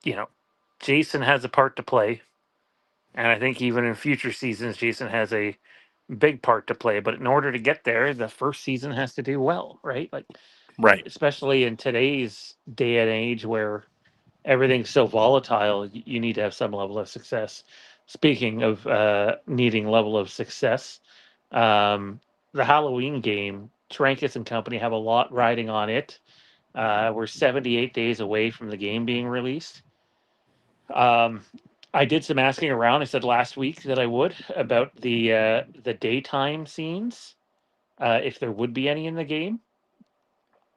you know, Jason has a part to play. And I think even in future seasons, Jason has a big part to play. But in order to get there, the first season has to do well, right? Like, Right. especially in today's day and age where everything's so volatile, you need to have some level of success. Speaking of needing level of success, the Halloween game, Trancas and Company have a lot riding on it. We're 78 days away from the game being released. Um, I did some asking around. I said last week that I would about the daytime scenes, if there would be any in the game.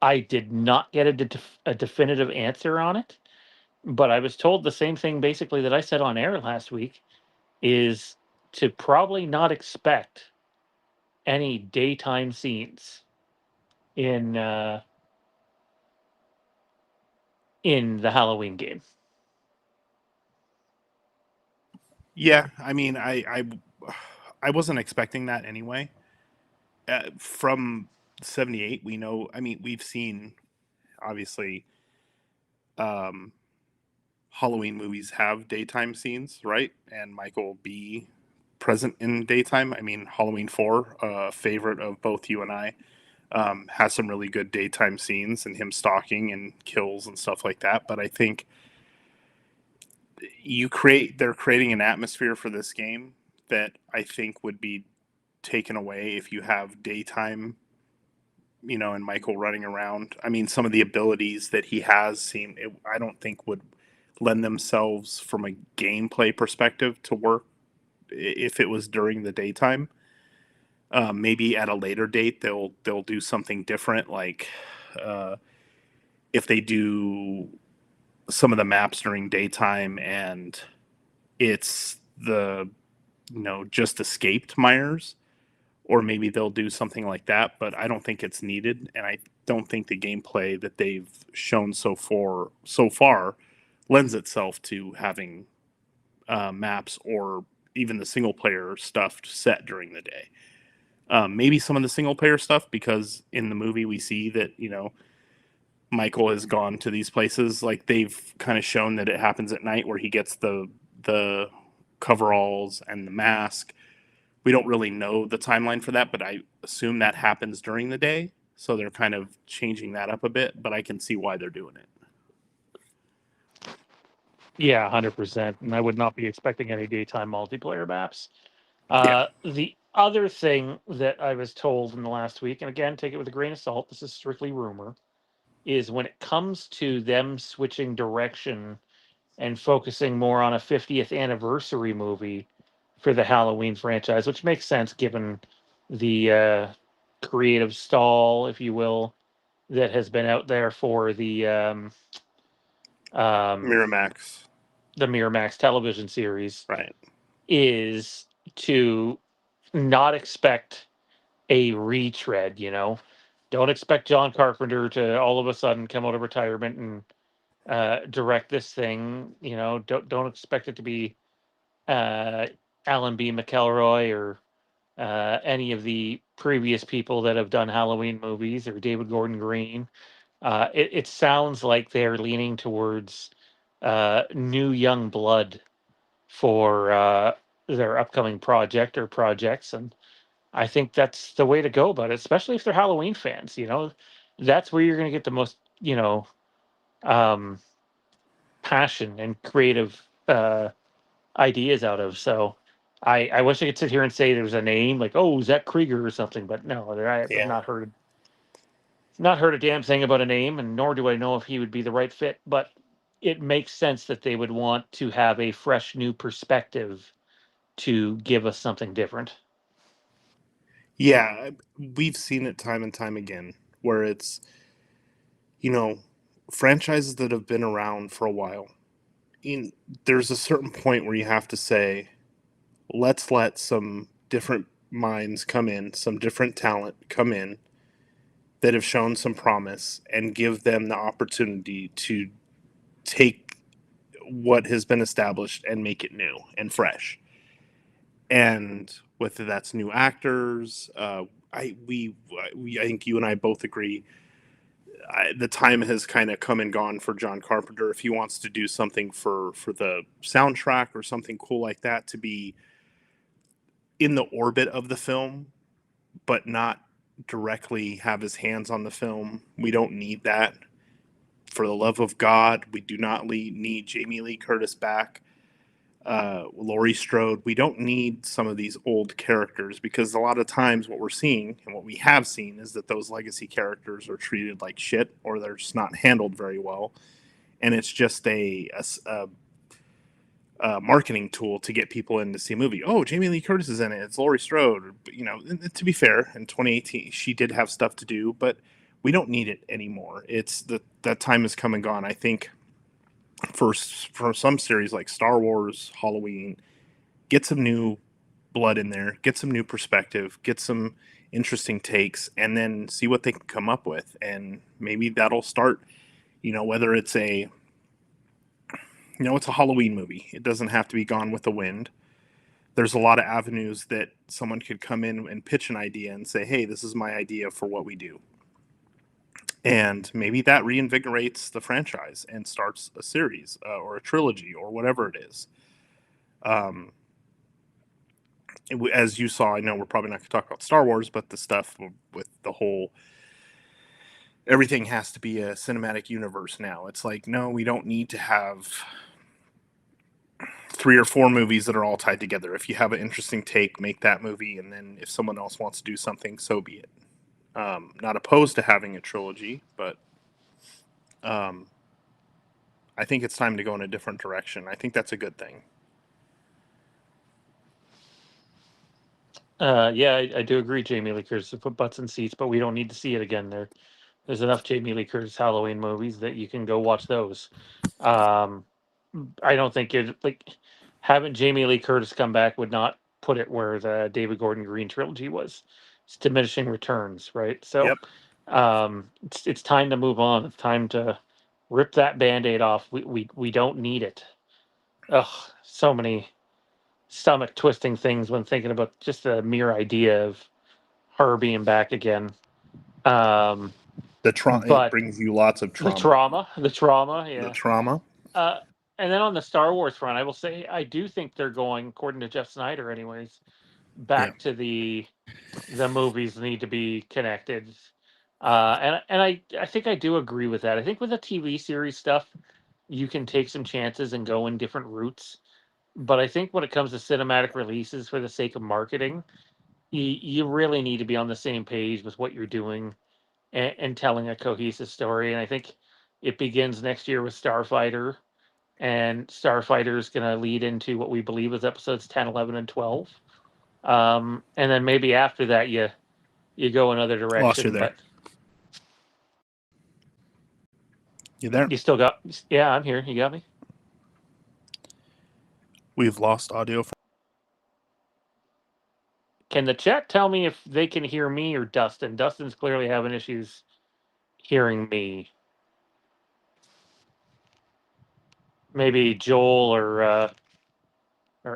I did not get a definitive answer on it, but I was told the same thing basically that I said on air last week, is to probably not expect any daytime scenes in in the Halloween game. Yeah, I mean, I wasn't expecting that anyway. From 78, we know. I mean, we've seen obviously Halloween movies have daytime scenes, right? And Michael will be present in daytime. I mean, Halloween 4, favorite of both you and I, has some really good daytime scenes and him stalking and kills and stuff like that. But I think they're creating an atmosphere for this game that I think would be taken away if you have daytime, and Michael running around. I mean, some of the abilities that he has I don't think would lend themselves from a gameplay perspective to work if it was during the daytime. Maybe at a later date they'll do something different, like if they do some of the maps during daytime and it's just escaped Myers, or maybe they'll do something like that, but I don't think it's needed, and I don't think the gameplay that they've shown so far lends itself to having maps or even the single player stuff set during the day. Maybe some of the single player stuff, because in the movie we see that Michael has gone to these places. Like, they've kind of shown that it happens at night, where he gets the coveralls and the mask. We don't really know the timeline for that, but I assume that happens during the day. So they're kind of changing that up a bit, but I can see why they're doing it. Yeah, 100%. And I would not be expecting any daytime multiplayer maps. Yeah. The other thing that I was told in the last week, and again, take it with a grain of salt, this is strictly rumor, is when it comes to them switching direction and focusing more on a 50th anniversary movie for the Halloween franchise, which makes sense given the creative stall, if you will, that has been out there for Miramax. the Miramax television series, Right. is to not expect a retread, Don't expect John Carpenter to all of a sudden come out of retirement and direct this thing. You know, don't expect it to be Alan B. McElroy or any of the previous people that have done Halloween movies or David Gordon Green. It sounds like they're leaning towards new young blood for their upcoming project or projects, and I think that's the way to go about it, especially if they're Halloween fans. You know, that's where you're going to get the most, um, passion and creative ideas out of. So I wish I could sit here and say there was a name like, oh, Zach Krieger or something, but no, I have Yeah. not heard a damn thing about a name, and nor do I know if he would be the right fit. But it makes sense that they would want to have a fresh new perspective to give us something different. Yeah, we've seen it time and time again where it's, you know, franchises that have been around for a while. There's a certain point where you have to say, let's let some different minds come in, some different talent come in that have shown some promise and give them the opportunity to take what has been established and make it new and fresh. And whether that's new actors, I think you and I both agree. The time has kind of come and gone for John Carpenter if he wants to do something for the soundtrack or something cool like that, to be in the orbit of the film, but not directly have his hands on the film. We don't need that. For the love of God, we do not need Jamie Lee Curtis back. Laurie Strode. We don't need some of these old characters, because a lot of times what we're seeing and what we have seen is that those legacy characters are treated like shit, or they're just not handled very well. And it's just a marketing tool to get people in to see a movie. Oh, Jamie Lee Curtis is in it. It's Laurie Strode. You know, to be fair, in 2018, she did have stuff to do, but we don't need it anymore. It's that time has come and gone. I think for some series like Star Wars, Halloween, get some new blood in there, get some new perspective, get some interesting takes, and then see what they can come up with. And maybe that'll start, whether it's it's a Halloween movie. It doesn't have to be Gone with the Wind. There's a lot of avenues that someone could come in and pitch an idea and say, hey, this is my idea for what we do. And maybe that reinvigorates the franchise and starts a series or a trilogy or whatever it is. As you saw, I know we're probably not going to talk about Star Wars, but the stuff with the whole, everything has to be a cinematic universe now. It's like, no, we don't need to have 3 or 4 movies that are all tied together. If you have an interesting take, make that movie. And then if someone else wants to do something, so be it. Not opposed to having a trilogy, but I think it's time to go in a different direction. I think that's a good thing. Yeah, I do agree. Jamie Lee Curtis to put butts in seats, but we don't need to see it again. There's enough Jamie Lee Curtis Halloween movies that you can go watch those. I don't think having Jamie Lee Curtis come back would not put it where the David Gordon Green trilogy was. It's diminishing returns, right? So, Yep. it's time to move on. It's time to rip that Band-Aid off. We don't need it. Ugh, so many stomach twisting things when thinking about just the mere idea of her being back again. The trauma, it But brings you lots of trauma. the trauma, yeah. The trauma. And then on the Star Wars front, I will say I do think they're going, according to Jeff Snyder, anyways, back to the movies need to be connected. And I think I do agree with that. I think with the TV series stuff, you can take some chances and go in different routes. But I think when it comes to cinematic releases for the sake of marketing, you really need to be on the same page with what you're doing and telling a cohesive story. And I think it begins next year with Starfighter, and Starfighter is going to lead into what we believe is episodes 10, 11, and 12. And then maybe after that, you go another direction. Lost you there. But You there? you still got, yeah, I'm here. You got me? We've lost audio. Can the chat tell me if they can hear me or Dustin? Dustin's clearly having issues hearing me. Maybe Joel or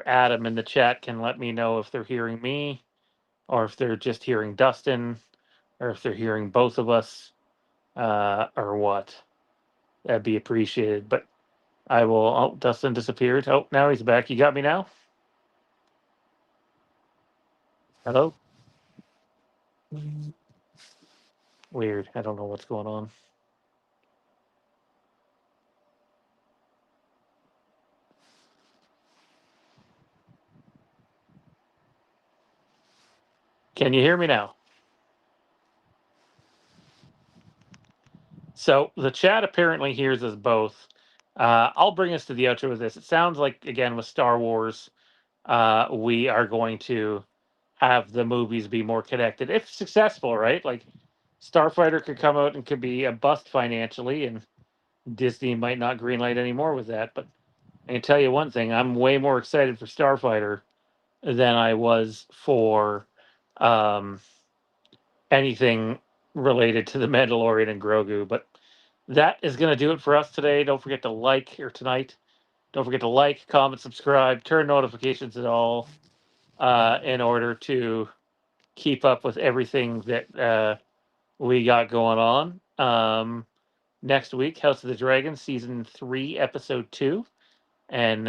Adam in the chat can let me know if they're hearing me, or if they're just hearing Dustin, or if they're hearing both of us, or what. That'd be appreciated. But I will. Oh, Dustin disappeared. Oh, now he's back. You got me now? Hello? Weird. I don't know what's going on. Can you hear me now? So the chat apparently hears us both. I'll bring us to the outro with this. It sounds like, again, with Star Wars, we are going to have the movies be more connected if successful, right? Like Starfighter could come out and could be a bust financially, and Disney might not greenlight anymore with that. But I can tell you one thing: I'm way more excited for Starfighter than I was for anything related to the Mandalorian and Grogu. But that is going to do it for us today. Don't forget to like, or tonight. Don't forget to like, comment, subscribe, turn notifications at all, in order to keep up with everything that we got going on. Next week, House of the Dragon, Season 3, Episode 2. And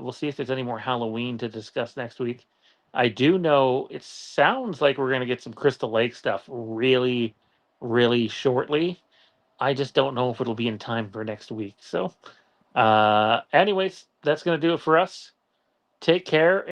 we'll see if there's any more Halloween to discuss next week. I do know it sounds like we're going to get some Crystal Lake stuff really, really shortly. I just don't know if it'll be in time for next week. So, anyways, that's going to do it for us. Take care.